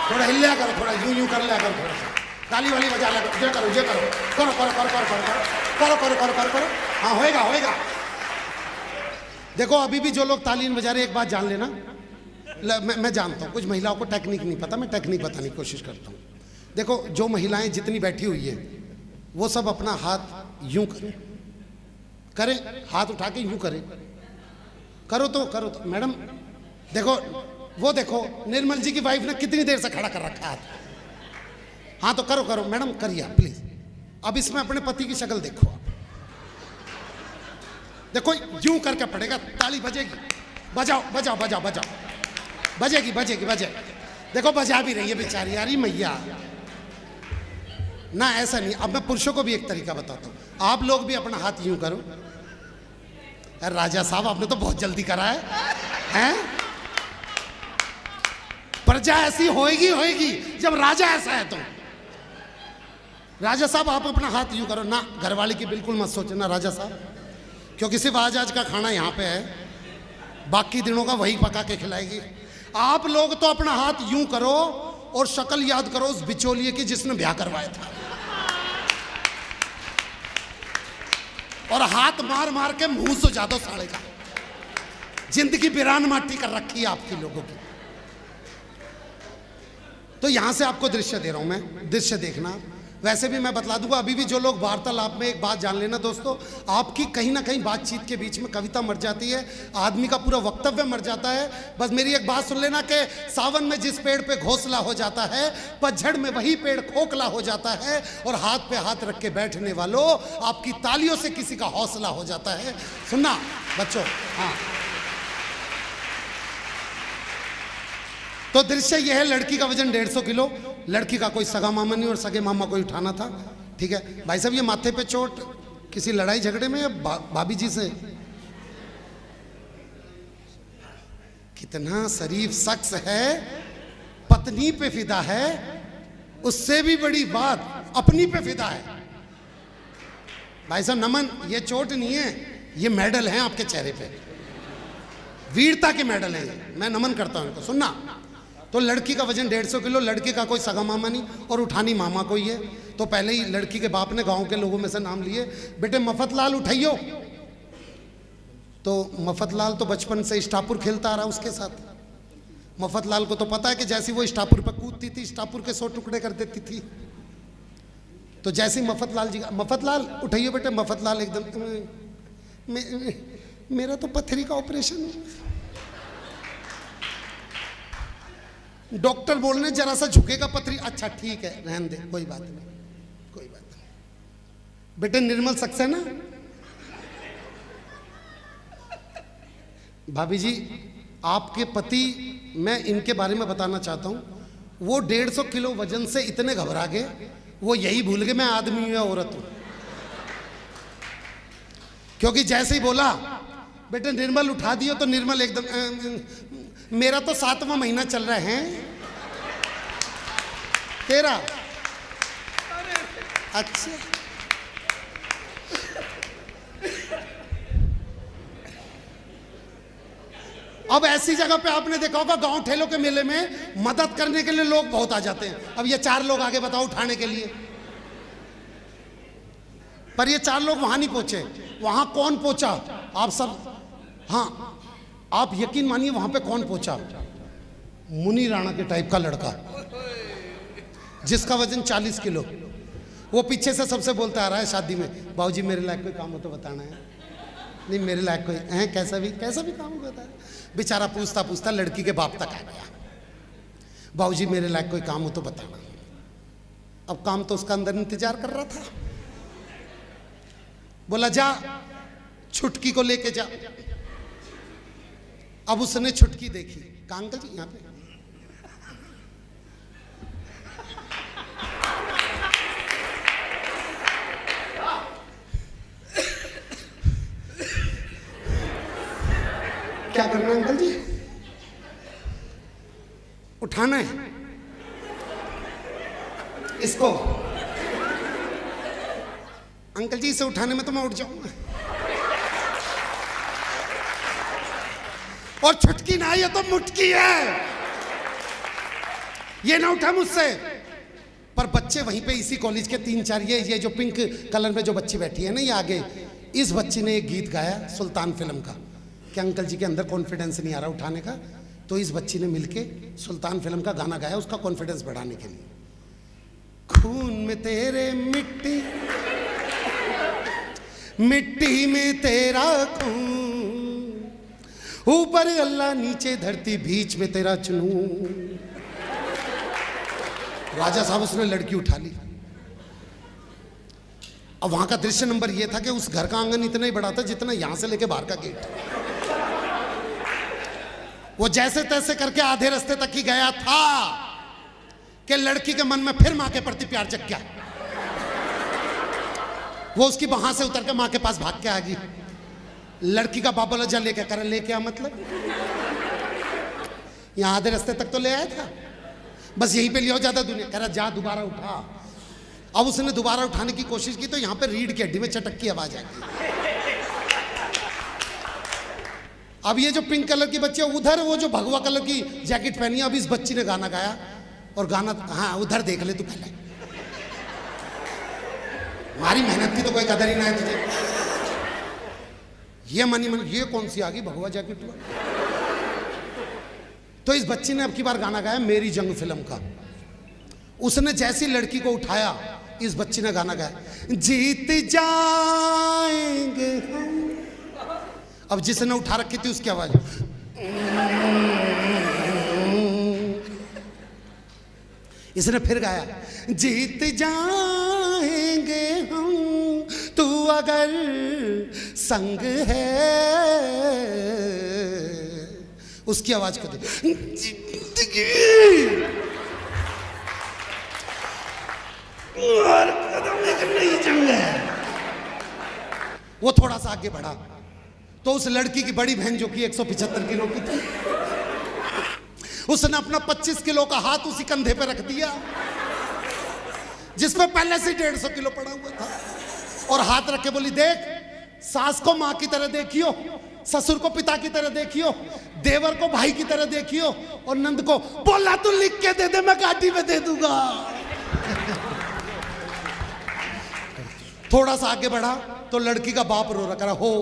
थोड़ा हिल लिया करो, थोड़ा यूं यूं कर लिया करो, थोड़ा सा ताली वाली बजा लिया करो, ये करो ये करो, करो करो करो करो करो करो करो करो करो करो। हाँ होएगा होएगा। देखो अभी भी जो लोग ताली नहीं बजा रहे, एक बात जान लेना, मैं जानता हूँ कुछ महिलाओं को टेक्निक नहीं पता, मैं टेक्निक बताने की कोशिश करता हूँ। देखो जो महिलाएं जितनी बैठी हुई है वो सब अपना हाथ यूं करें, हाथ उठा के यूं करें, करो तो मैडम देखो, वो देखो निर्मल जी की वाइफ ने कितनी देर से खड़ा कर रखा है। हाँ तो करो मैडम, करिए प्लीज। अब इसमें अपने पति की शक्ल देखो आप, देखो यूं करके पड़ेगा, ताली बजेगी, बजाओ बजाओ बजाओ बजाओ, बजेगी बजेगी बजेगी। देखो बजा भी रही है बेचारी, यारी मैया ना, ऐसा नहीं। अब मैं पुरुषों को भी एक तरीका बताता हूं, आप लोग भी अपना हाथ यूं करो। यार राजा साहब आपने तो बहुत जल्दी करा है? प्रजा ऐसी होएगी जब राजा ऐसा है तो। राजा साहब आप अपना हाथ यूं करो ना, घरवाली की बिल्कुल मत सोचना राजा साहब, क्योंकि सिर्फ आज का खाना यहाँ पे है, बाकी दिनों का वही पका के खिलाएगी। आप लोग तो अपना हाथ यूं करो और शक्ल याद करो उस बिचौलिए की जिसने ब्याह करवाया था, और हाथ मार मार के मुंह सुझा दो साले का। जिंदगी बिरान माटी कर रखी है आपकी लोगों की। तो यहां से आपको दृश्य दे रहा हूं मैं, दृश्य देखना। वैसे भी मैं बतला दूंगा, अभी भी जो लोग वार्तालाप में, एक बात जान लेना दोस्तों, आपकी कहीं ना कहीं बातचीत के बीच में कविता मर जाती है, आदमी का पूरा वक्तव्य मर जाता है। बस मेरी एक बात सुन लेना कि सावन में जिस पेड़ पे घोंसला हो जाता है, पतझड़ में वही पेड़ खोखला हो जाता है, और हाथ पे हाथ रख के बैठने वालों, आपकी तालियों से किसी का हौसला हो जाता है। सुनना बच्चों, हाँ। तो दृश्य यह है, लड़की का वजन 150 किलो, लड़की का कोई सगा मामा नहीं और सगे मामा को उठाना था। ठीक है भाई साहब, ये माथे पे चोट किसी लड़ाई झगड़े में या भाभी जी से? कितना शरीफ शख्स है, पत्नी पे फिदा है, उससे भी बड़ी बात अपनी पे फिदा है। भाई साहब नमन, ये चोट नहीं है, ये मेडल है आपके चेहरे पे, वीरता के मेडल है, मैं नमन करता हूं इनको। सुनना, तो लड़की का वजन 150 किलो, लड़के का कोई सगा मामा नहीं और उठानी मामा को ही है। तो पहले ही लड़की के बाप ने गांव के लोगों में से नाम लिए, बेटे मफतलाल उठाइयो। तो मफतलाल तो बचपन से स्टापुर खेलता आ रहा उसके साथ। मफतलाल को तो पता है कि जैसी वो स्टापुर पर कूदती थी, स्टापुर के 100 टुकड़े कर देती थी। तो जैसे ही मफतलाल जी, मफतलाल उठाइयो बेटे, मफतलाल एकदम मेरा तो पथरी का ऑपरेशन, डॉक्टर बोलने जरा सा झुकेगा पथरी, अच्छा ठीक है रहने दे, कोई बात नहीं, कोई बात नहीं। बेटे निर्मल सक्सेना, भाभी जी आपके पति, मैं इनके बारे में बताना चाहता हूं, वो 150 किलो वजन से इतने घबरा गए, वो यही भूल गए मैं आदमी हूं या औरत हूं। क्योंकि जैसे ही बोला बेटे निर्मल उठा दियो, तो निर्मल एकदम मेरा तो 7वां महीना चल रहा है, तेरा अच्छा। अब ऐसी जगह पे आपने देखा होगा गांव ठेलों के मेले में मदद करने के लिए लोग बहुत आ जाते हैं। अब ये 4 लोग आगे बताओ उठाने के लिए, पर ये 4 लोग वहां नहीं पहुंचे। वहां कौन पहुंचा आप सब? हाँ आप यकीन मानिए वहां पे कौन पहुंचा? मुनी राणा के टाइप का लड़का जिसका वजन 40 किलो। वो पीछे से सबसे बोलता आ रहा है शादी में, बाबूजी मेरे लायक कोई काम हो तो बताना है, नहीं मेरे लायक कोई है, कैसा भी काम होता है। बेचारा पूछता पूछता लड़की के बाप तक आ गया, बाबूजी मेरे लायक कोई काम हो तो बताना। अब काम तो उसका अंदर इंतजार कर रहा था। बोला जा छुटकी को लेके जा। अब उसने छुटकी देखी, कहा अंकल जी यहाँ पे। क्या करना है अंकल जी? उठाना है इसको। अंकल जी इसे उठाने में तो मैं उठ जाऊंगा, और छुटकी ना ये तो मुटकी है, ये ना उठा मुझसे। पर बच्चे वहीं पे इसी कॉलेज के 3-4, ये जो पिंक कलर में जो बच्ची बैठी है ना, ये आगे, इस बच्ची ने एक गीत गाया सुल्तान फिल्म का कि अंकल जी के अंदर कॉन्फिडेंस नहीं आ रहा उठाने का, तो इस बच्ची ने मिलके सुल्तान फिल्म का गाना गाया उसका कॉन्फिडेंस बढ़ाने के लिए। खून में तेरे मिट्टी, मिट्टी में तेरा खून, ऊपर अल्लाह नीचे धरती बीच में तेरा जुनून। राजा साहब उसने लड़की उठा ली। अब वहां का दृश्य नंबर यह था कि उस घर का आंगन इतना ही बड़ा था जितना यहां से लेके बाहर का गेट। वो जैसे तैसे करके आधे रास्ते तक ही गया था कि लड़की के मन में फिर मां के प्रति प्यार जग गया। वो उसकी वहां से उतर के मां के पास भाग के आ गई। लड़की का बाबा लजा लेके कर ले क्या मतलब, यहां आधे रास्ते तक तो ले आया था, बस यहीं पे लियो ज्यादा दुनिया। कह रहा जा दोबारा उठा। अब उसने दोबारा उठाने की कोशिश की तो यहां पे रीढ़ की हड्डी में चटक की आवाज आ गई। अब ये जो पिंक कलर की बच्ची है उधर वो जो भगवा कलर की जैकेट पहनी है, अब इस बच्ची ने गाना गाया और गाना, हाँ उधर देख ले तू पहले, हमारी मेहनत की तो कोई कदर ही ना है तुझे। ये मनी मन, ये कौन सी आ गई भगवा जैकेट। तो इस बच्ची ने अब की बार गाना गाया मेरी जंग फिल्म का। उसने जैसी लड़की को उठाया, इस बच्ची ने गाना गाया जीत जाएंगे हम। अब जिसने उठा रखी थी उसकी आवाज, इसने फिर गाया जीत जाएंगे हम तू अगर संग है। उसकी आवाज को दे जिंदगी और कदम एक नई जंग है। वो थोड़ा सा आगे बढ़ा तो उस लड़की की बड़ी बहन जो कि 175 किलो की थी, उसने अपना 25 किलो का हाथ उसी कंधे पे रख दिया जिसमें पहले से 150 किलो पड़ा हुआ था, और हाथ रख के बोली देख, सास को मां की तरह देखियो, ससुर को पिता की तरह देखियो, देवर को भाई की तरह देखियो, और नंद को बोला तू लिख के दे दे मैं गाड़ी में दे दूंगा। थोड़ा सा आगे बढ़ा तो लड़की का बाप रो रहा हो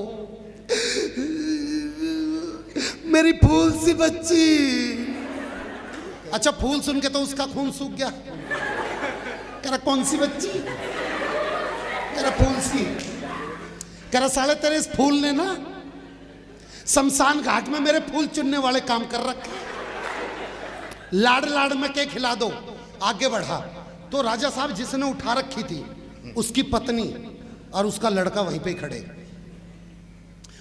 मेरी फूल सी बच्ची। अच्छा फूल सुन के तो उसका खून सूख गया। कह रहा कौन सी बच्ची? कह रहा फूल सी। कह रहा साले तेरे इस फूल ने ना शमशान घाट में मेरे फूल चुनने वाले काम कर रखे। लाड़ लाड़ में के खिला दो। आगे बढ़ा तो राजा साहब जिसने उठा रखी थी उसकी पत्नी और उसका लड़का वहीं पे खड़े,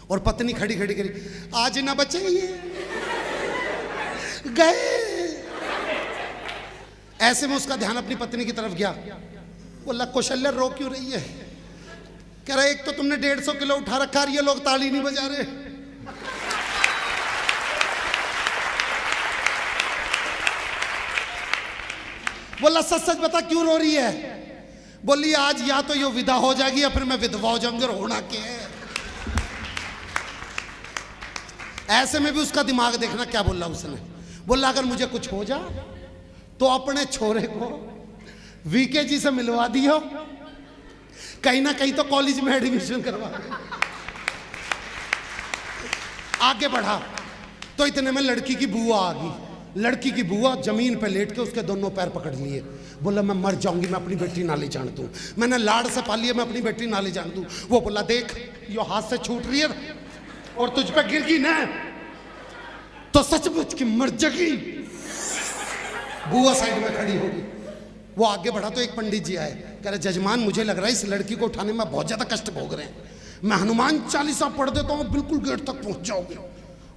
और पत्नी खड़ी खड़ी करी आज ना बचे ये गए। ऐसे में उसका ध्यान अपनी पत्नी की तरफ गया। बोला कौशल्या रो क्यों रही है? कह रहा एक तो तुमने 150 किलो उठा रखा और ये लोग ताली नहीं बजा रहे। बोला सच सच बता क्यों रो रही है? बोली आज या तो ये विदा हो जाएगी या फिर मैं विधवा हो जाऊंगी, और होना क्या है। ऐसे में भी उसका दिमाग देखना क्या बोला उसने। बोला अगर मुझे कुछ हो जा तो अपने छोरे को वीके जी से मिलवा दियो, कहीं ना कहीं तो कॉलेज में एडमिशन करवा। आगे बढ़ा तो इतने में लड़की की बुआ आ गई। लड़की की बुआ जमीन पे लेट के उसके दोनों पैर पकड़ लिए। बोला मैं मर जाऊंगी, मैं अपनी बेटी ना ले जान दूं, मैंने लाड़ से पाली है, मैं अपनी बेटी ना ले जान दूं। वो बोला देख यो हाथ से छूट रही है और तुझ पे गिर गई ना तो सचमुच की मर जाएगी। बुआ साइड में खड़ी होगी। वो आगे बढ़ा तो एक पंडित जी आए। कह रहे जजमान मुझे लग रहा है इस लड़की को उठाने में बहुत ज्यादा कष्ट भोग रहे हैं, मैं हनुमान चालीसा पढ़ देता हूँ बिल्कुल गेट तक पहुंच जाओगे।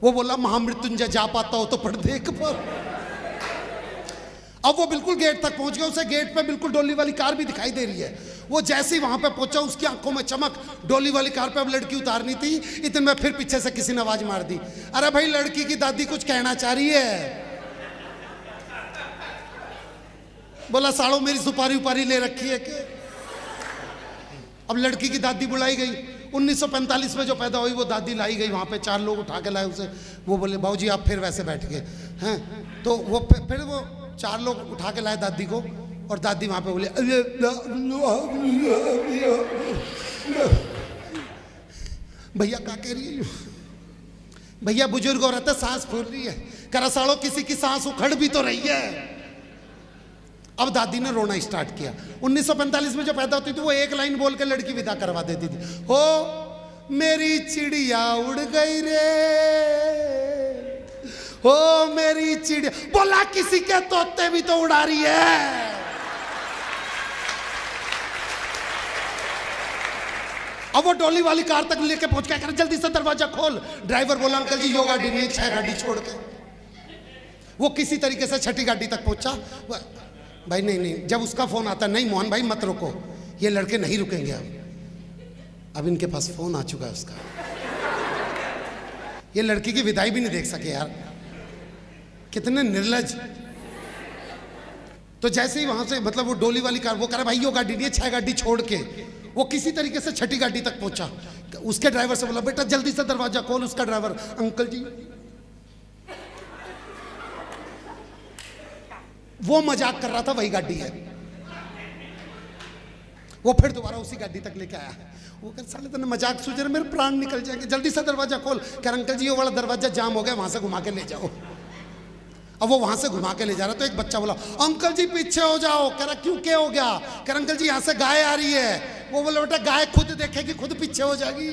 वो बोला महामृत्युंजय जा पाता हो तो पढ़ दे एक बार। अब वो बिल्कुल गेट तक पहुंच गया। उसे गेट पे बिल्कुल डोली वाली कार भी दिखाई दे रही है। वो जैसे ही वहां पे पहुंचा उसकी आंखों में चमक। डोली वाली कार पे अब लड़की उतारनी थी, इतने में फिर पीछे से किसी ने आवाज मार दी, अरे भाई लड़की की दादी कुछ कहना चाह रही है। बोला साड़ो मेरी सुपारी उपारी ले रखी है कि? अब लड़की की दादी बुलाई गई। 1945 में जो पैदा हुई वो दादी लाई गई वहां पे, 4 लोग उठा के लाए उसे। वो बोले बाबूजी आप फिर वैसे बैठ गए हैं। तो वो फिर वो 4 लोग उठा के लाए दादी को, और दादी वहां पे बोले भैया क्या कह रही है? भैया बुजुर्ग औरत है सांस फूल रही है। करा साड़ो किसी की सांस उखड़ भी तो रही है। अब दादी ने रोना स्टार्ट किया। 1945 में जो पैदा होती थी वो एक लाइन बोल के लड़की विदा करवा देती थी, हो मेरी चिड़िया उड़ गई रे, हो मेरी चिड़िया। बोला किसी के तोते भी तो उड़ा रही है। अब वो डोली वाली कार तक लेके पहुंच गया। जल्दी से दरवाजा खोल। ड्राइवर बोला अंकल जी यो गाड़ी नहीं, 6 गाड़ी छोड़ के। वो किसी तरीके से 6ठी गाड़ी तक पहुंचा। भाई नहीं, जब उसका फोन आता नहीं मोहन भाई मत रुको, ये लड़के नहीं रुकेंगे। अब इनके पास फोन आ चुका है उसका। ये लड़की की विदाई भी नहीं देख सके यार, कितने निर्लज। तो जैसे ही वहां से मतलब वो डोली वाली कार, वो कह रहा भाई यो गाड़ी नहीं है, 6 गाड़ी छोड़ के वो किसी तरीके से 6ठी गाड़ी तक पहुंचा। उसके ड्राइवर से बोला बेटा जल्दी से दरवाजा खोल। उसका ड्राइवर अंकल जी, वो मजाक कर रहा था वही गाड़ी है। वो फिर दोबारा उसी गाड़ी तक लेके आया। वो कह साले तूने मजाक सूझ रहा, मेरे प्राण निकल जाएंगे, जल्दी से दरवाजा खोल। कह अंकल जी वो वाला दरवाजा जाम हो गया, वहां से घुमा के ले जाओ। अब वो वहां से घुमा के ले जा रहा, तो एक बच्चा बोला अंकल जी पीछे हो जाओ। कह रहा क्यों, क्या हो गया? कह अंकल जी यहाँ से गाय आ रही है। वो बोला बेटा गाय खुद देखेगी, खुद पीछे हो जाएगी।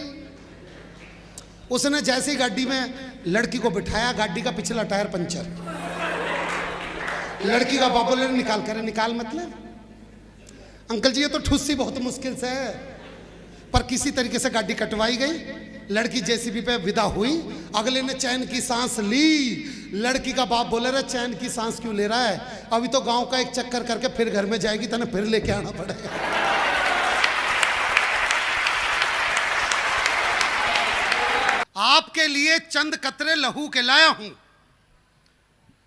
उसने जैसे ही गाड़ी में लड़की को बिठाया, गाड़ी का पिछला टायर पंचर। लड़की का बाप बोले निकाल। करे निकाल मतलब? अंकल जी ये तो ठुस्सी बहुत मुश्किल से है, पर किसी तरीके से गाड़ी कटवाई गई। लड़की जेसीबी पे विदा हुई। अगले ने चैन की सांस ली। लड़की का बाप बोले रहे चैन की सांस क्यों ले रहा है, अभी तो गांव का एक चक्कर करके फिर घर में जाएगी, तने फिर लेके आना पड़ेगा। आपके लिए चंद कतरे लहू के लाया हूं।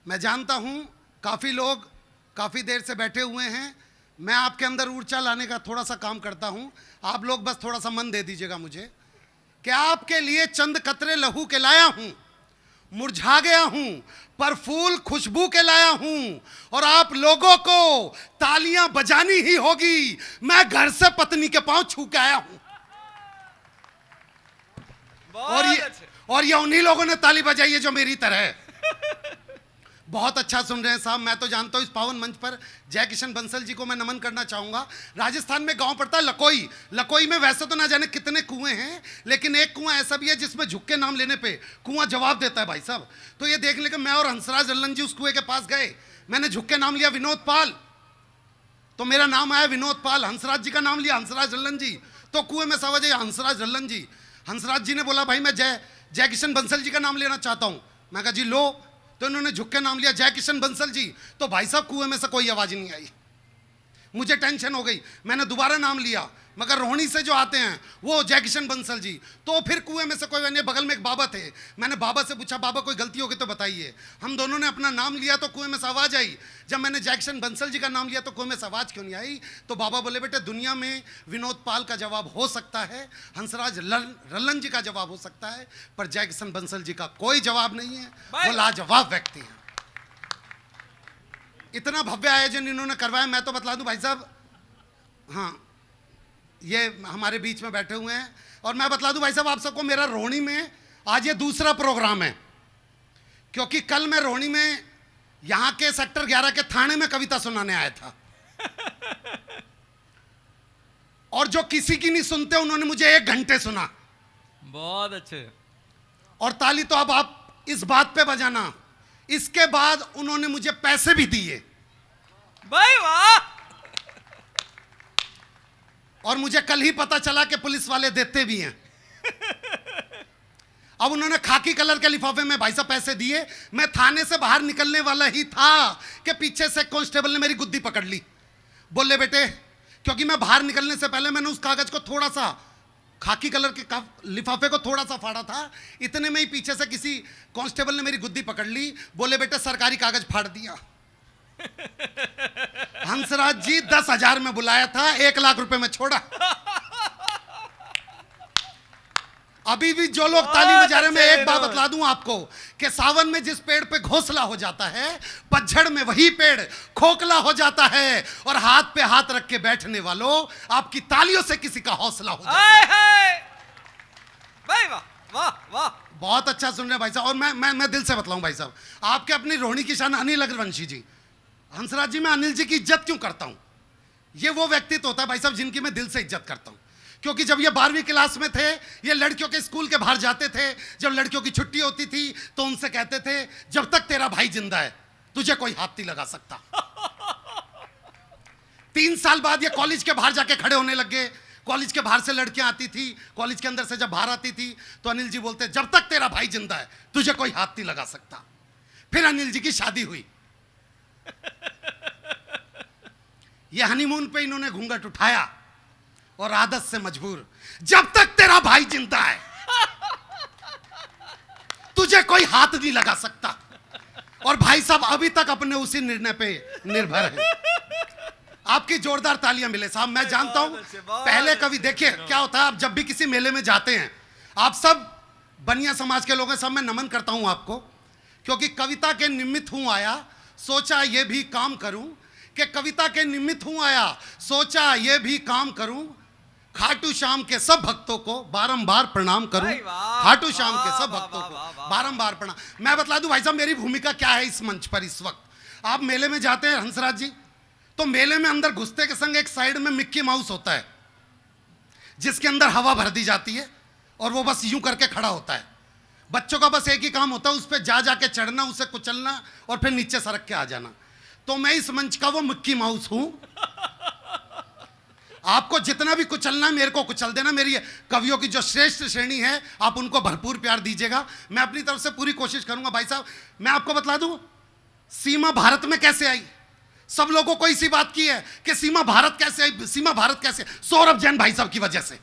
मैं जानता हूं काफी लोग काफी देर से बैठे हुए हैं। मैं आपके अंदर ऊर्जा लाने का थोड़ा सा काम करता हूं, आप लोग बस थोड़ा सा मन दे दीजिएगा मुझे। कि आपके लिए चंद कतरे लहू के लाया हूं। मुरझा गया हूं पर फूल खुशबू के लाया हूं, और आप लोगों को तालियां बजानी ही होगी। मैं घर से पत्नी के पांव छू के आया हूं। और ये उन्हीं लोगों ने ताली बजाई है जो मेरी तरह है। बहुत अच्छा सुन रहे हैं साहब। मैं तो जानता हूं इस पावन मंच पर जय किशन बंसल जी को मैं नमन करना चाहूंगा। राजस्थान में गांव पड़ता है लकोई। लकोई में वैसे तो ना जाने कितने कुएं हैं, लेकिन एक कुआं ऐसा भी है जिसमें झुक के नाम लेने पे कुआं जवाब देता है भाई साहब। तो ये देख लेकर मैं और हंसराज लल्लन जी उस कुएं के पास गए। मैंने झुक के नाम लिया विनोद पाल, तो मेरा नाम आया विनोद पाल। हंसराज जी का नाम लिया हंसराज लल्लन जी, तो कुएं में सवाज हंसराज लल्लन जी। हंसराज जी ने बोला भाई मैं जय किशन बंसल जी का नाम लेना चाहता हूं। मैं कहा जी लो। तो इन्होंने झुक के नाम लिया जय किशन बंसल जी। तो भाई साहब कुएं में से कोई आवाज नहीं आई। मुझे टेंशन हो गई। मैंने दोबारा नाम लिया, मगर रोहिणी से जो आते हैं वो जय किशन बंसल जी। तो फिर कुएं में से कोई नहीं। बगल में एक बाबा थे, मैंने बाबा से पूछा बाबा कोई गलती होगी तो बताइए। हम दोनों ने अपना नाम लिया तो कुएं में से आवाज आई। जब मैंने जय किशन बंसल जी का नाम लिया तो कुएं में से आवाज क्यों नहीं आई? तो बाबा बोले बेटे दुनिया में विनोद पाल का जवाब हो सकता है, हंसराज लल्लन जी का जवाब हो सकता है, पर जय किशन बंसल जी का कोई जवाब नहीं है। वो लाजवाब व्यक्ति है। इतना भव्य आयोजन इन्होंने करवाया। मैं तो बतला दूं भाई साहब, हाँ ये हमारे बीच में बैठे हुए हैं, और मैं बतला दूं भाई साहब आप सबको मेरा रोहिणी में आज ये दूसरा प्रोग्राम है। क्योंकि कल मैं रोहिणी में यहां के सेक्टर 11 के थाने में कविता सुनाने आया था। और जो किसी की नहीं सुनते उन्होंने मुझे 1 घंटे सुना। बहुत अच्छे। और ताली तो अब आप इस बात पे बजाना, इसके बाद उन्होंने मुझे पैसे भी दिए भाई वाह। और मुझे कल ही पता चला कि पुलिस वाले देते भी हैं। अब उन्होंने खाकी कलर के लिफाफे में भाई साहब पैसे दिए। मैं थाने से बाहर निकलने वाला ही था कि पीछे से कांस्टेबल ने मेरी गुद्दी पकड़ ली। बोले बेटे, क्योंकि मैं बाहर निकलने से पहले मैंने उस कागज को थोड़ा सा, खाकी कलर के लिफाफे को थोड़ा सा फाड़ा था, इतने में ही पीछे से किसी कांस्टेबल ने मेरी गुद्दी पकड़ ली। बोले बेटे सरकारी कागज फाड़ दिया। हंसराज जी 10,000 में बुलाया था, 1 लाख रुपए में छोड़ा। अभी भी जो लोग ताली बजा रहे हैं, मैं एक बात बतला दूं आपको कि सावन में जिस पेड़ पे घोंसला हो जाता है, पतझड़ में वही पेड़ खोखला हो जाता है। और हाथ पे हाथ रख के बैठने वालों, आपकी तालियों से किसी का हौसला हो जाता है। भाई वाह वाह वाह। बहुत अच्छा सुन रहे हैं भाई साहब। और मैं दिल से बतलाऊं भाई साहब, आपके अपनी रोहिणी की शान अनिल अग्रवंशी जी। हंसराज जी, मैं अनिल जी की इज्जत क्यों करता हूं? ये वो व्यक्तित्व होता है भाई साहब जिनकी मैं दिल से इज्जत करता हूं। क्योंकि जब ये 12वीं क्लास में थे, ये लड़कियों के स्कूल के बाहर जाते थे। जब लड़कियों की छुट्टी होती थी तो उनसे कहते थे जब तक तेरा भाई जिंदा है तुझे कोई हाथ नहीं लगा सकता। 3 साल बाद ये कॉलेज के बाहर जाके खड़े होने लग गए। कॉलेज के बाहर से लड़कियां आती थी, कॉलेज के अंदर से जब बाहर आती थी तो अनिल जी बोलते जब तक तेरा भाई जिंदा है तुझे कोई हाथ नहीं लगा सकता। फिर अनिल जी की शादी हुई। ये हनीमून पे इन्होंने घूंघट उठाया और आदत से मजबूर, जब तक तेरा भाई जिंदा है तुझे कोई हाथ नहीं लगा सकता। और भाई साहब अभी तक अपने उसी निर्णय पे निर्भर है। आपकी जोरदार तालियां मिले साहब। मैं जानता हूं बहुत अच्छे, बहुत पहले अच्छे। कभी देखिए क्या होता है, आप जब भी किसी मेले में जाते हैं, आप सब बनिया समाज के लोग हैं, सब मैं नमन करता हूं आपको, क्योंकि कविता के निमित्त हूं आया, सोचा ये भी काम करूं, कि कविता के निमित्त हूं आया, सोचा ये भी काम करूं, खाटू श्याम के सब भक्तों को बारंबार प्रणाम करूं, भाई वाह, खाटू श्याम के वाह, सब वाह, भक्तों वाह, को वाह, वाह। बारंबार प्रणाम। मैं बतला दूं भाई साहब मेरी भूमिका क्या है इस मंच पर इस वक्त। आप मेले में जाते हैं हंसराज जी, तो मेले में अंदर घुसते के संग एक साइड में मिक्की माउस होता है, जिसके अंदर हवा भर दी जाती है और वो बस यूं करके खड़ा होता है। बच्चों का बस एक ही काम होता है, उस पर जा जाके चढ़ना, उसे कुचलना और फिर नीचे सरक के आ जाना। तो मैं इस मंच का वो मिक्की माउस हूं। आपको जितना भी कुचलना है मेरे को कुचल देना। मेरी कवियों की जो श्रेष्ठ श्रेणी है आप उनको भरपूर प्यार दीजिएगा। मैं अपनी तरफ से पूरी कोशिश करूंगा। भाई साहब मैं आपको बतला दूं सीमा भारत में कैसे आई। सब लोगों को इसी बात की है कि सीमा भारत कैसे आई, सीमा भारत कैसे। सौरभ जैन भाई साहब की वजह से,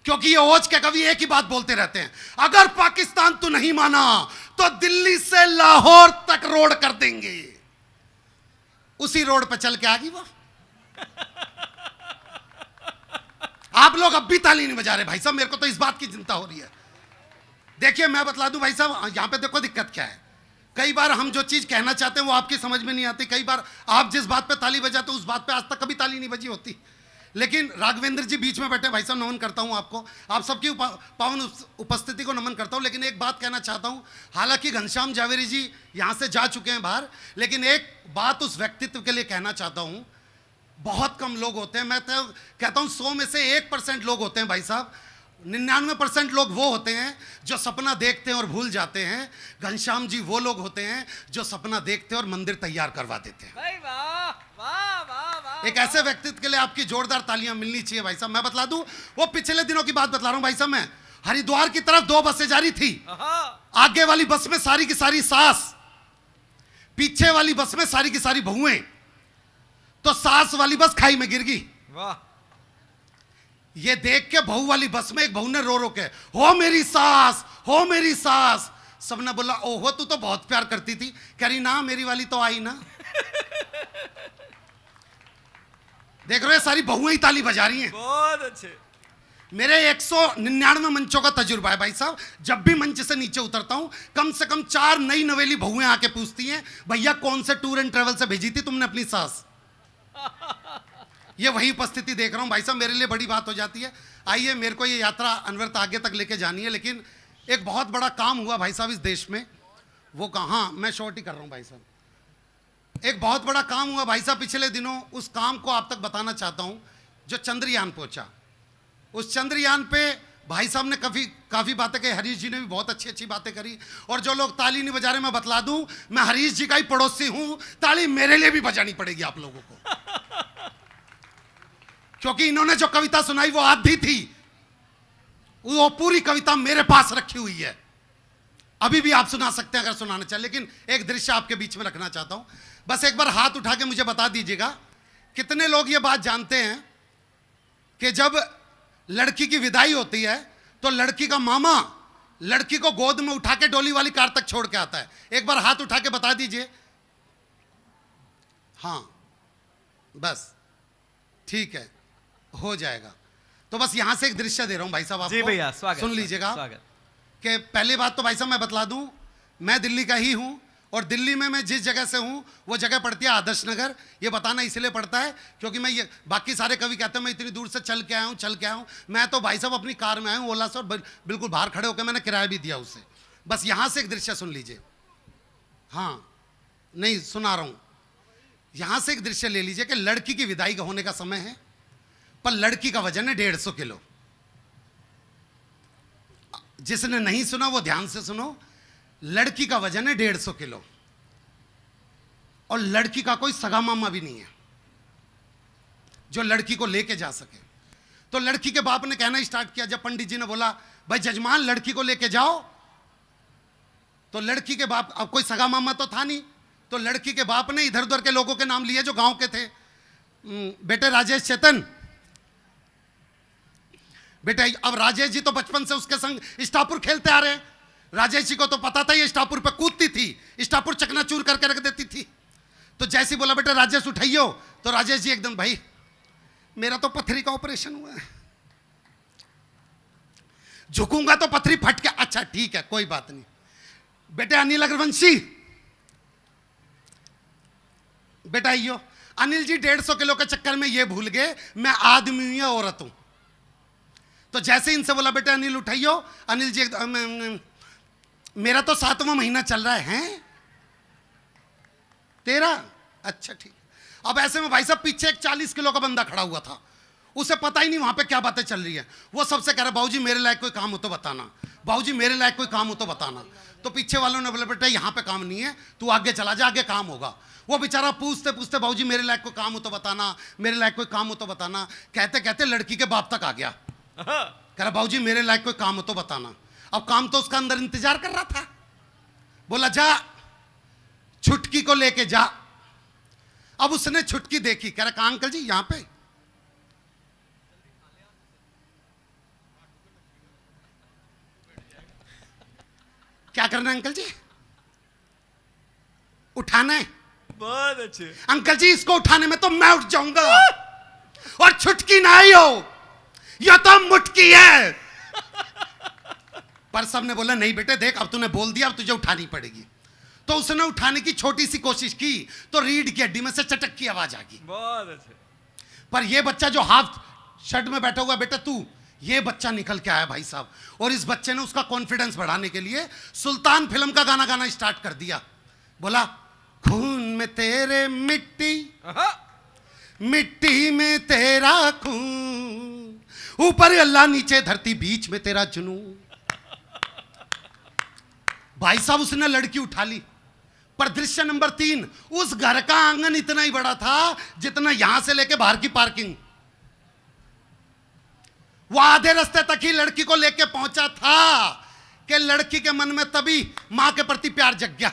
क्योंकि ये ओज के कवि एक ही बात बोलते रहते हैं, अगर पाकिस्तान तू नहीं माना तो दिल्ली से लाहौर तक रोड कर देंगे। उसी रोड पे चल के आ गई वो। आप लोग अब भी ताली नहीं बजा रहे भाई साहब, मेरे को तो इस बात की चिंता हो रही है। देखिए मैं बतला दूं भाई साहब, यहां पे देखो दिक्कत क्या है। कई बार हम जो चीज कहना चाहते हैं वो आपकी समझ में नहीं आती। कई बार आप जिस बात पे ताली बजाते हो उस बात पे आज तक कभी ताली नहीं बजी होती। लेकिन राघवेंद्र जी बीच में बैठे, भाई साहब नमन करता हूं आपको, आप सबकी पावन उपस्थिति को नमन करता हूं। लेकिन एक बात कहना चाहता हूं, हालांकि घनश्याम जावेरी जी यहां से जा चुके हैं बाहर, लेकिन एक बात उस व्यक्तित्व के लिए कहना चाहता हूं। बहुत कम लोग होते हैं, मैं तो कहता हूं 100 में से 1% लोग होते हैं भाई साहब, 99% लोग वो होते हैं जो सपना देखते हैं और भूल जाते हैं। घनश्याम जी वो लोग होते हैं जो सपना देखते हैं और मंदिर तैयार करवा देते हैं। भाई वाह वाह वाह वाह। एक ऐसे व्यक्तित्व के लिए आपकी जोरदार तालियां मिलनी चाहिए भाई साहब। मैं बतला दूं वो पिछले दिनों की बात बतला रहा हूं भाई साहब। मैं हरिद्वार की तरफ 2 बसें जा रही थी। आगे वाली बस में सारी की सारी सास, पीछे वाली बस में सारी की सारी बहुएं। तो सास वाली बस खाई में गिर गई। वाह। ये देख के बहू वाली बस में एक बहू ने रो रो के, हो मेरी सास, हो मेरी सास। सबने बोला ओहो तू तो बहुत प्यार करती थी। कह रही ना मेरी वाली तो आई ना। देख रहे हो सारी बहुएं ही ताली बजा रही हैं। बहुत अच्छे। मेरे 199 मंचों का तजुर्बा है भाई साहब। जब भी मंच से नीचे उतरता हूं कम से कम 4 नई नवेली बहुएं आके पूछती हैं, भैया कौन से टूर एंड ट्रेवल से भेजी थी तुमने अपनी सास। ये वही उपस्थिति देख रहा हूं भाई साहब, मेरे लिए बड़ी बात हो जाती है। आइए मेरे को ये यात्रा अनवरत आगे तक लेके जानी है, लेकिन एक बहुत बड़ा काम हुआ भाई साहब इस देश में। वो कहाँ, मैं शॉर्ट ही कर रहा हूं भाई साहब। एक बहुत बड़ा काम हुआ भाई साहब पिछले दिनों, उस काम को आप तक बताना चाहता हूं। जो चंद्रयान पहुंचा, उस चंद्रयान पे भाई साहब ने काफी बातें कही, हरीश जी ने भी बहुत अच्छी अच्छी बातें करी। और जो लोग ताली नहीं बजा रहे, मैं बतला दूं मैं हरीश जी का ही पड़ोसी हूं, ताली मेरे लिए भी बजानी पड़ेगी आप लोगों को। क्योंकि इन्होंने जो कविता सुनाई वो आधी थी, वो पूरी कविता मेरे पास रखी हुई है। अभी भी आप सुना सकते हैं अगर सुनाना चाहे, लेकिन एक दृश्य आपके बीच में रखना चाहता हूं। बस एक बार हाथ उठा के मुझे बता दीजिएगा कितने लोग ये बात जानते हैं कि जब लड़की की विदाई होती है तो लड़की का मामा लड़की को गोद में उठा के डोली वाली कार तक छोड़ के आता है। एक बार हाथ उठा के बता दीजिए। हाँ बस ठीक है, हो जाएगा। तो बस यहां से एक दृश्य दे रहा हूं भाई साहब आपको। जी भैया, स्वागत। सुन लीजिएगा स्वागत। कि पहली बात तो भाई साहब मैं बतला दूं, मैं दिल्ली का ही हूं और दिल्ली में मैं जिस जगह से हूं वो जगह पड़ती है आदर्श नगर। ये बताना इसलिए पड़ता है क्योंकि मैं ये, बाकी सारे कवि कहते हैं मैं इतनी दूर से चल के आया हूं। मैं तो भाई साहब अपनी कार में आया हूं ओला से, और बिल्कुल बाहर खड़े होकर मैंने किराया भी दिया उसे। बस यहां से एक दृश्य सुन लीजिए। हाँ नहीं सुना रहा हूं, यहां से एक दृश्य ले लीजिए कि लड़की की विदाई का होने का समय है, पर लड़की का वजन है 150 किलो। जिसने नहीं सुना वो ध्यान से सुनो, लड़की का वजन है 150 किलो और लड़की का कोई सगा मामा भी नहीं है जो लड़की को लेके जा सके। तो लड़की के बाप ने कहना स्टार्ट किया, जब पंडित जी ने बोला भाई जजमान लड़की को लेके जाओ, तो लड़की के बाप, अब कोई सगा मामा तो था नहीं, तो लड़की के बाप ने इधर उधर के लोगों के नाम लिए जो गांव के थे। बेटे राजेश चेतन, बेटे अब राजेश जी तो बचपन से उसके संग स्टापुर खेलते आ रहे हैं। राजेश जी को तो पता था ये स्टापुर पे कूदती थी, स्टापुर चकनाचूर करके रख देती थी। तो जैसे ही बोला बेटा राजेश उठाइयो, तो राजेश जी एकदम, भाई मेरा तो पथरी का ऑपरेशन हुआ है, झुकूंगा तो पथरी फट के, अच्छा ठीक है कोई बात नहीं। बेटे अनिल अग्रवंशी, बेटा आइयो। अनिल जी 150 किलो के चक्कर में ये भूल गए मैं आदमी हूं या औरत हूं। तो जैसे ही इनसे बोला बेटा अनिल उठाइयो, अनिल जी मेरा तो 7वां महीना चल रहा है, तेरा, अच्छा ठीक। अब ऐसे में भाई साहब पीछे एक 40 किलो का बंदा खड़ा हुआ था, उसे पता ही नहीं वहां पे क्या बातें चल रही है। वो सबसे कह रहा बाबूजी मेरे लायक कोई काम हो तो बताना, बाबूजी मेरे लायक कोई काम हो तो बताना। तो पीछे वालों ने बोला बेटा यहाँ पे काम नहीं है, तू आगे चला जा, आगे काम होगा। वो बेचारा पूछते पूछते बाबूजी मेरे लायक कोई काम हो तो बताना, मेरे लायक कोई काम हो तो बताना, कहते कहते लड़की के बाप तक आ गया। कह रहा बाबूजी मेरे लायक कोई काम हो तो बताना। अब काम तो उसका अंदर इंतजार कर रहा था। बोला जा छुटकी को लेके जा। अब उसने छुटकी देखी, कह रहा कहाँ अंकल जी, यहां पे। क्या करना है अंकल जी? उठाना है। बहुत अच्छे। अंकल जी इसको उठाने में तो मैं उठ जाऊंगा, और छुटकी ना आई हो, यह तो मुटकी है। पर सबने बोला नहीं बेटे देख, अब तूने बोल दिया, अब तुझे उठानी पड़ेगी। तो उसने उठाने की छोटी सी कोशिश की, तो रीढ़ की हड्डी में से चटक की आवाज आ गई। बहुत अच्छे। पर यह बच्चा जो हाफ शर्ट में बैठा हुआ, बेटा तू, ये बच्चा निकल के आया भाई साहब। और इस बच्चे ने उसका कॉन्फिडेंस बढ़ाने के लिए सुल्तान फिल्म का गाना गाना स्टार्ट कर दिया। बोला खून में तेरे मिट्टी, मिट्टी में तेरा खून, ऊपर अल्लाह नीचे धरती बीच में तेरा जुनून। भाई साहब उसने लड़की उठा ली। पर दृश्य नंबर 3, उस घर का आंगन इतना ही बड़ा था जितना यहां से लेके बाहर की पार्किंग। वो आधे रास्ते तक ही लड़की को लेके पहुंचा था कि लड़की के मन में तभी मां के प्रति प्यार जग गया।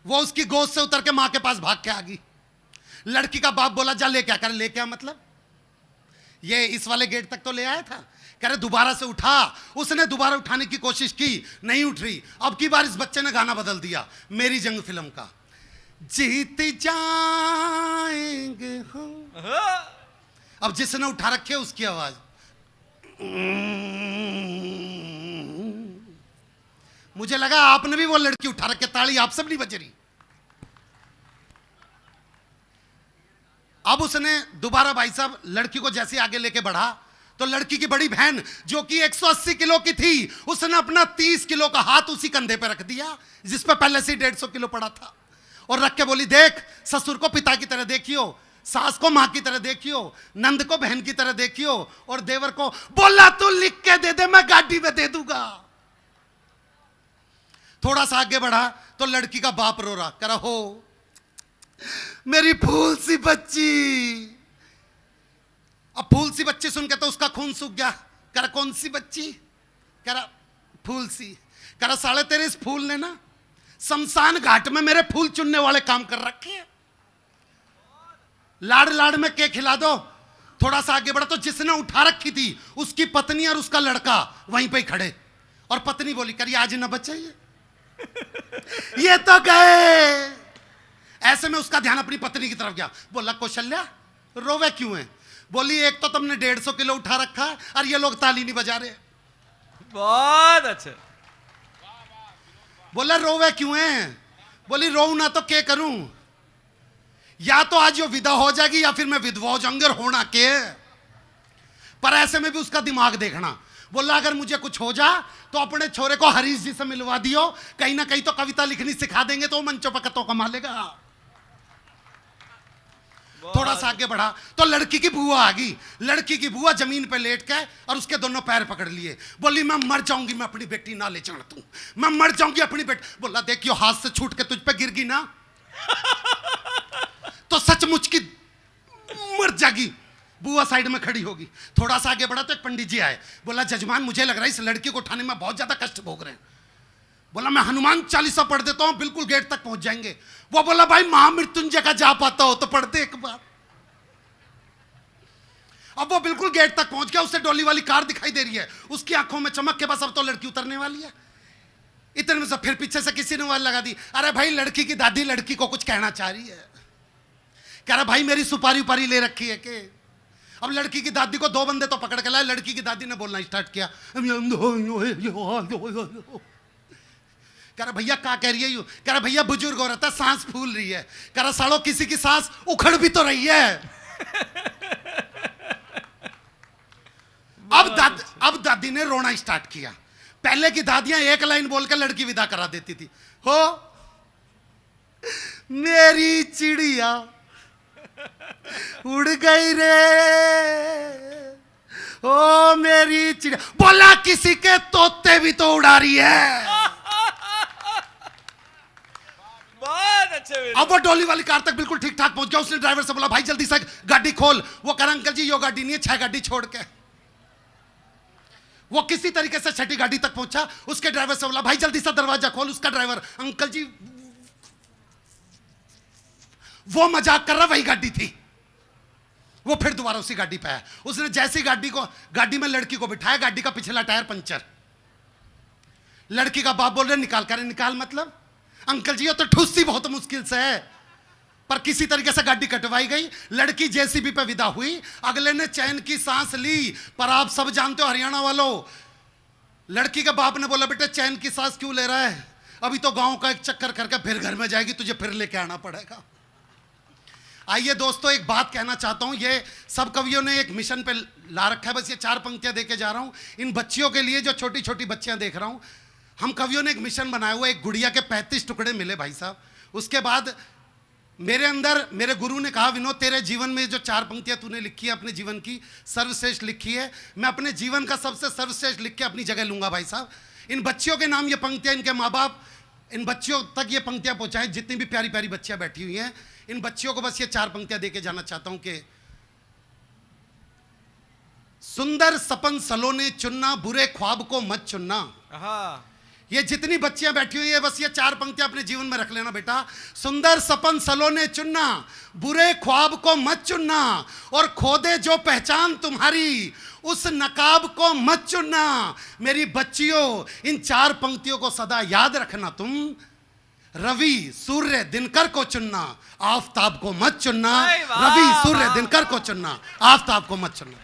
वो उसकी गोद से उतर के मां के पास भाग के आ गई। लड़की का बाप बोला जा ले क्या कर, ले क्या मतलब, ये इस वाले गेट तक तो ले आया था। कह रहे दोबारा से उठा। उसने दोबारा उठाने की कोशिश की, नहीं उठ रही। अब की बार इस बच्चे ने गाना बदल दिया, मेरी जंग फिल्म का, जीत जाएंगे हम। अब जिसने उठा रखे उसकी आवाज, मुझे लगा आपने भी वो लड़की उठा रखे, ताली आप सब नहीं बज रही। अब उसने दोबारा भाई साहब लड़की को जैसे आगे लेके बढ़ा, तो लड़की की बड़ी बहन जो कि 180 किलो की थी, उसने अपना 30 किलो का हाथ उसी कंधे पे रख दिया जिस पे पहले से 150 किलो पड़ा था, और रख के बोली देख, ससुर को पिता की तरह देखियो, सास को मां की तरह देखियो, नंद को बहन की तरह देखियो, और देवर को बोला तू लिख के दे दे, मैं गाड़ी में दे दूंगा। थोड़ा सा आगे बढ़ा तो लड़की का बाप रो रहा, कह रहा हो मेरी फूल सी बच्ची। अब फूल सी बच्ची सुन के तो उसका खून सूख गया। कह रहा कौन सी बच्ची? कह रहा फूल सी। कह रहा साले तेरे इस फूल ने ना शमशान घाट में मेरे फूल चुनने वाले काम कर रखे हैं। लाड़ लाड़ में केक खिला दो। थोड़ा सा आगे बढ़ा तो जिसने उठा रखी थी उसकी पत्नी और उसका लड़का वहीं पे ही खड़े, और पत्नी बोली करिए आज न बचे ये तो गए। ऐसे में उसका ध्यान अपनी पत्नी की तरफ गया। बोला कौशल्या रोवे क्यों है? बोली एक तो तुमने 150 किलो उठा रखा है और ये लोग ताली नहीं बजा रहे। बहुत अच्छे। बोला रोवे क्यों है? बोली रोऊं ना तो क्या करूं, या तो आज ये विदा हो जाएगी या फिर मैं विधवा हो जाऊंगी, और होना के। पर ऐसे में भी उसका दिमाग देखना। बोला अगर मुझे कुछ हो जा तो अपने छोरे को हरीश जी से मिलवा दियो, कहीं ना कहीं तो कविता लिखनी सिखा देंगे तो वो मंचों पर कतों कमा लेगा। थोड़ा सा आगे बढ़ा तो लड़की की बुआ आ गई। लड़की की बुआ जमीन पे लेट के और उसके दोनों पैर पकड़ लिए। बोली मैं मर जाऊंगी, मैं अपनी बेटी ना ले जाना तू, मैं मर जाऊंगी अपनी बेटी। बोला देखियो हाथ से छूट के तुझ पे गिर गई ना तो सचमुच की मर जाएगी। बुआ साइड में खड़ी होगी। थोड़ा सा आगे बढ़ा तो एक पंडित जी आए। बोला जजमान मुझे लग रहा है इस लड़की को उठाने में बहुत ज्यादा कष्ट भोग रहे हैं। बोला मैं हनुमान चालीसा पढ़ देता हूं, बिल्कुल गेट तक पहुंच जाएंगे। वो बोला भाई महामृत्युंजय का जा पाता हो तो पढ़ दे एक बार। अब वो बिल्कुल गेट तक पहुंच गया। उससे डोली वाली कार दिखाई दे रही है, उसकी आंखों में चमक के बस अब तो लड़की उतरने वाली है। इतने में से फिर पीछे से किसी ने आवाज लगा दी, अरे भाई लड़की की दादी लड़की को कुछ कहना चाह रही है। कह रहा भाई मेरी सुपारी उपारी ले रखी है के? अब लड़की की दादी को दो बंदे तो पकड़ के लाए, लड़की की दादी ने बोलना स्टार्ट किया, कह रहा भैया क्या कह रही है यू? कह रहा भैया बुजुर्ग हो रहा था, सांस फूल रही है। कह रहा सालो किसी की सांस उखड़ भी तो रही है। अब दादी ने रोना स्टार्ट किया। पहले की दादियां एक लाइन बोल के लड़की विदा करा देती थी, हो मेरी चिड़िया उड़ गई रे, ओ मेरी चिड़िया। बोला किसी के तोते भी तो उड़ा रही है। बहुत अच्छे। अब वो डोली वाली कार तक बिल्कुल ठीक ठाक पहुंच गया। उसने ड्राइवर से बोला भाई जल्दी से गाड़ी खोल। वो कह रहा अंकल जी यो गाड़ी नहीं है, 6 गाड़ी छोड़ के। वो किसी तरीके से 6ठी गाड़ी तक पहुंचा। उसके ड्राइवर से बोला भाई जल्दी से दरवाजा खोल। उसका ड्राइवर अंकल जी वो मजाक कर रहा, वही गाड़ी थी। वो फिर दोबारा उसी गाड़ी पे आया। उसने जैसी गाड़ी में लड़की को बिठाया, गाड़ी का पिछला टायर पंचर। लड़की का बाप बोल रहे निकाल। कर निकाल मतलब अंकल जी ये तो ठुस्सी बहुत मुश्किल से है। पर किसी तरीके से गाड़ी कटवाई गई। लड़की जेसीबी पे विदा हुई। अगले ने चैन की सांस ली। पर आप सब जानते हो हरियाणा वालों, लड़की के बाप ने बोला बेटे चैन की सांस क्यों ले रहा है? अभी तो गांव का एक चक्कर करके फिर घर में जाएगी, तुझे फिर लेके आना पड़ेगा। आइए दोस्तों एक बात कहना चाहता हूं, ये सब कवियों ने एक मिशन पे ला रखा है। बस ये 4 पंक्तियां देके जा रहा हूं इन बच्चियों के लिए जो छोटी छोटी बच्चियां देख रहा हूं। हम कवियों ने एक मिशन बनाया हुआ। एक गुड़िया के 35 टुकड़े मिले भाई साहब। उसके बाद मेरे अंदर मेरे गुरु ने कहा विनोद तेरे जीवन में जो 4 पंक्तियां तूने लिखी है अपने जीवन की सर्वश्रेष्ठ लिखी है, मैं अपने जीवन का सबसे सर्वश्रेष्ठ लिख के अपनी जगह लूंगा भाई साहब। इन बच्चियों के नाम ये पंक्तियां, इनके माँ बाप इन बच्चियों तक ये पंक्तियां पहुंचाएं। जितनी भी प्यारी प्यारी बच्चियां बैठी हुई हैं इन बच्चियों को बस ये 4 पंक्तियां देके जाना चाहता हूं कि सुंदर सपन सलोने चुनना, बुरे ख्वाब को मत चुनना। हाँ। ये जितनी बच्चियां बैठी हुई है बस ये 4 पंक्तियां अपने जीवन में रख लेना बेटा। सुंदर सपन सलोने चुनना, बुरे ख्वाब को मत चुनना, और खोदे जो पहचान तुम्हारी उस नकाब को मत चुनना। मेरी बच्चियों इन 4 पंक्तियों को सदा याद रखना। तुम रवि सूर्य दिनकर को चुनना, आफताब को मत चुनना। रवि सूर्य दिनकर को चुनना, आफताब को मत चुनना।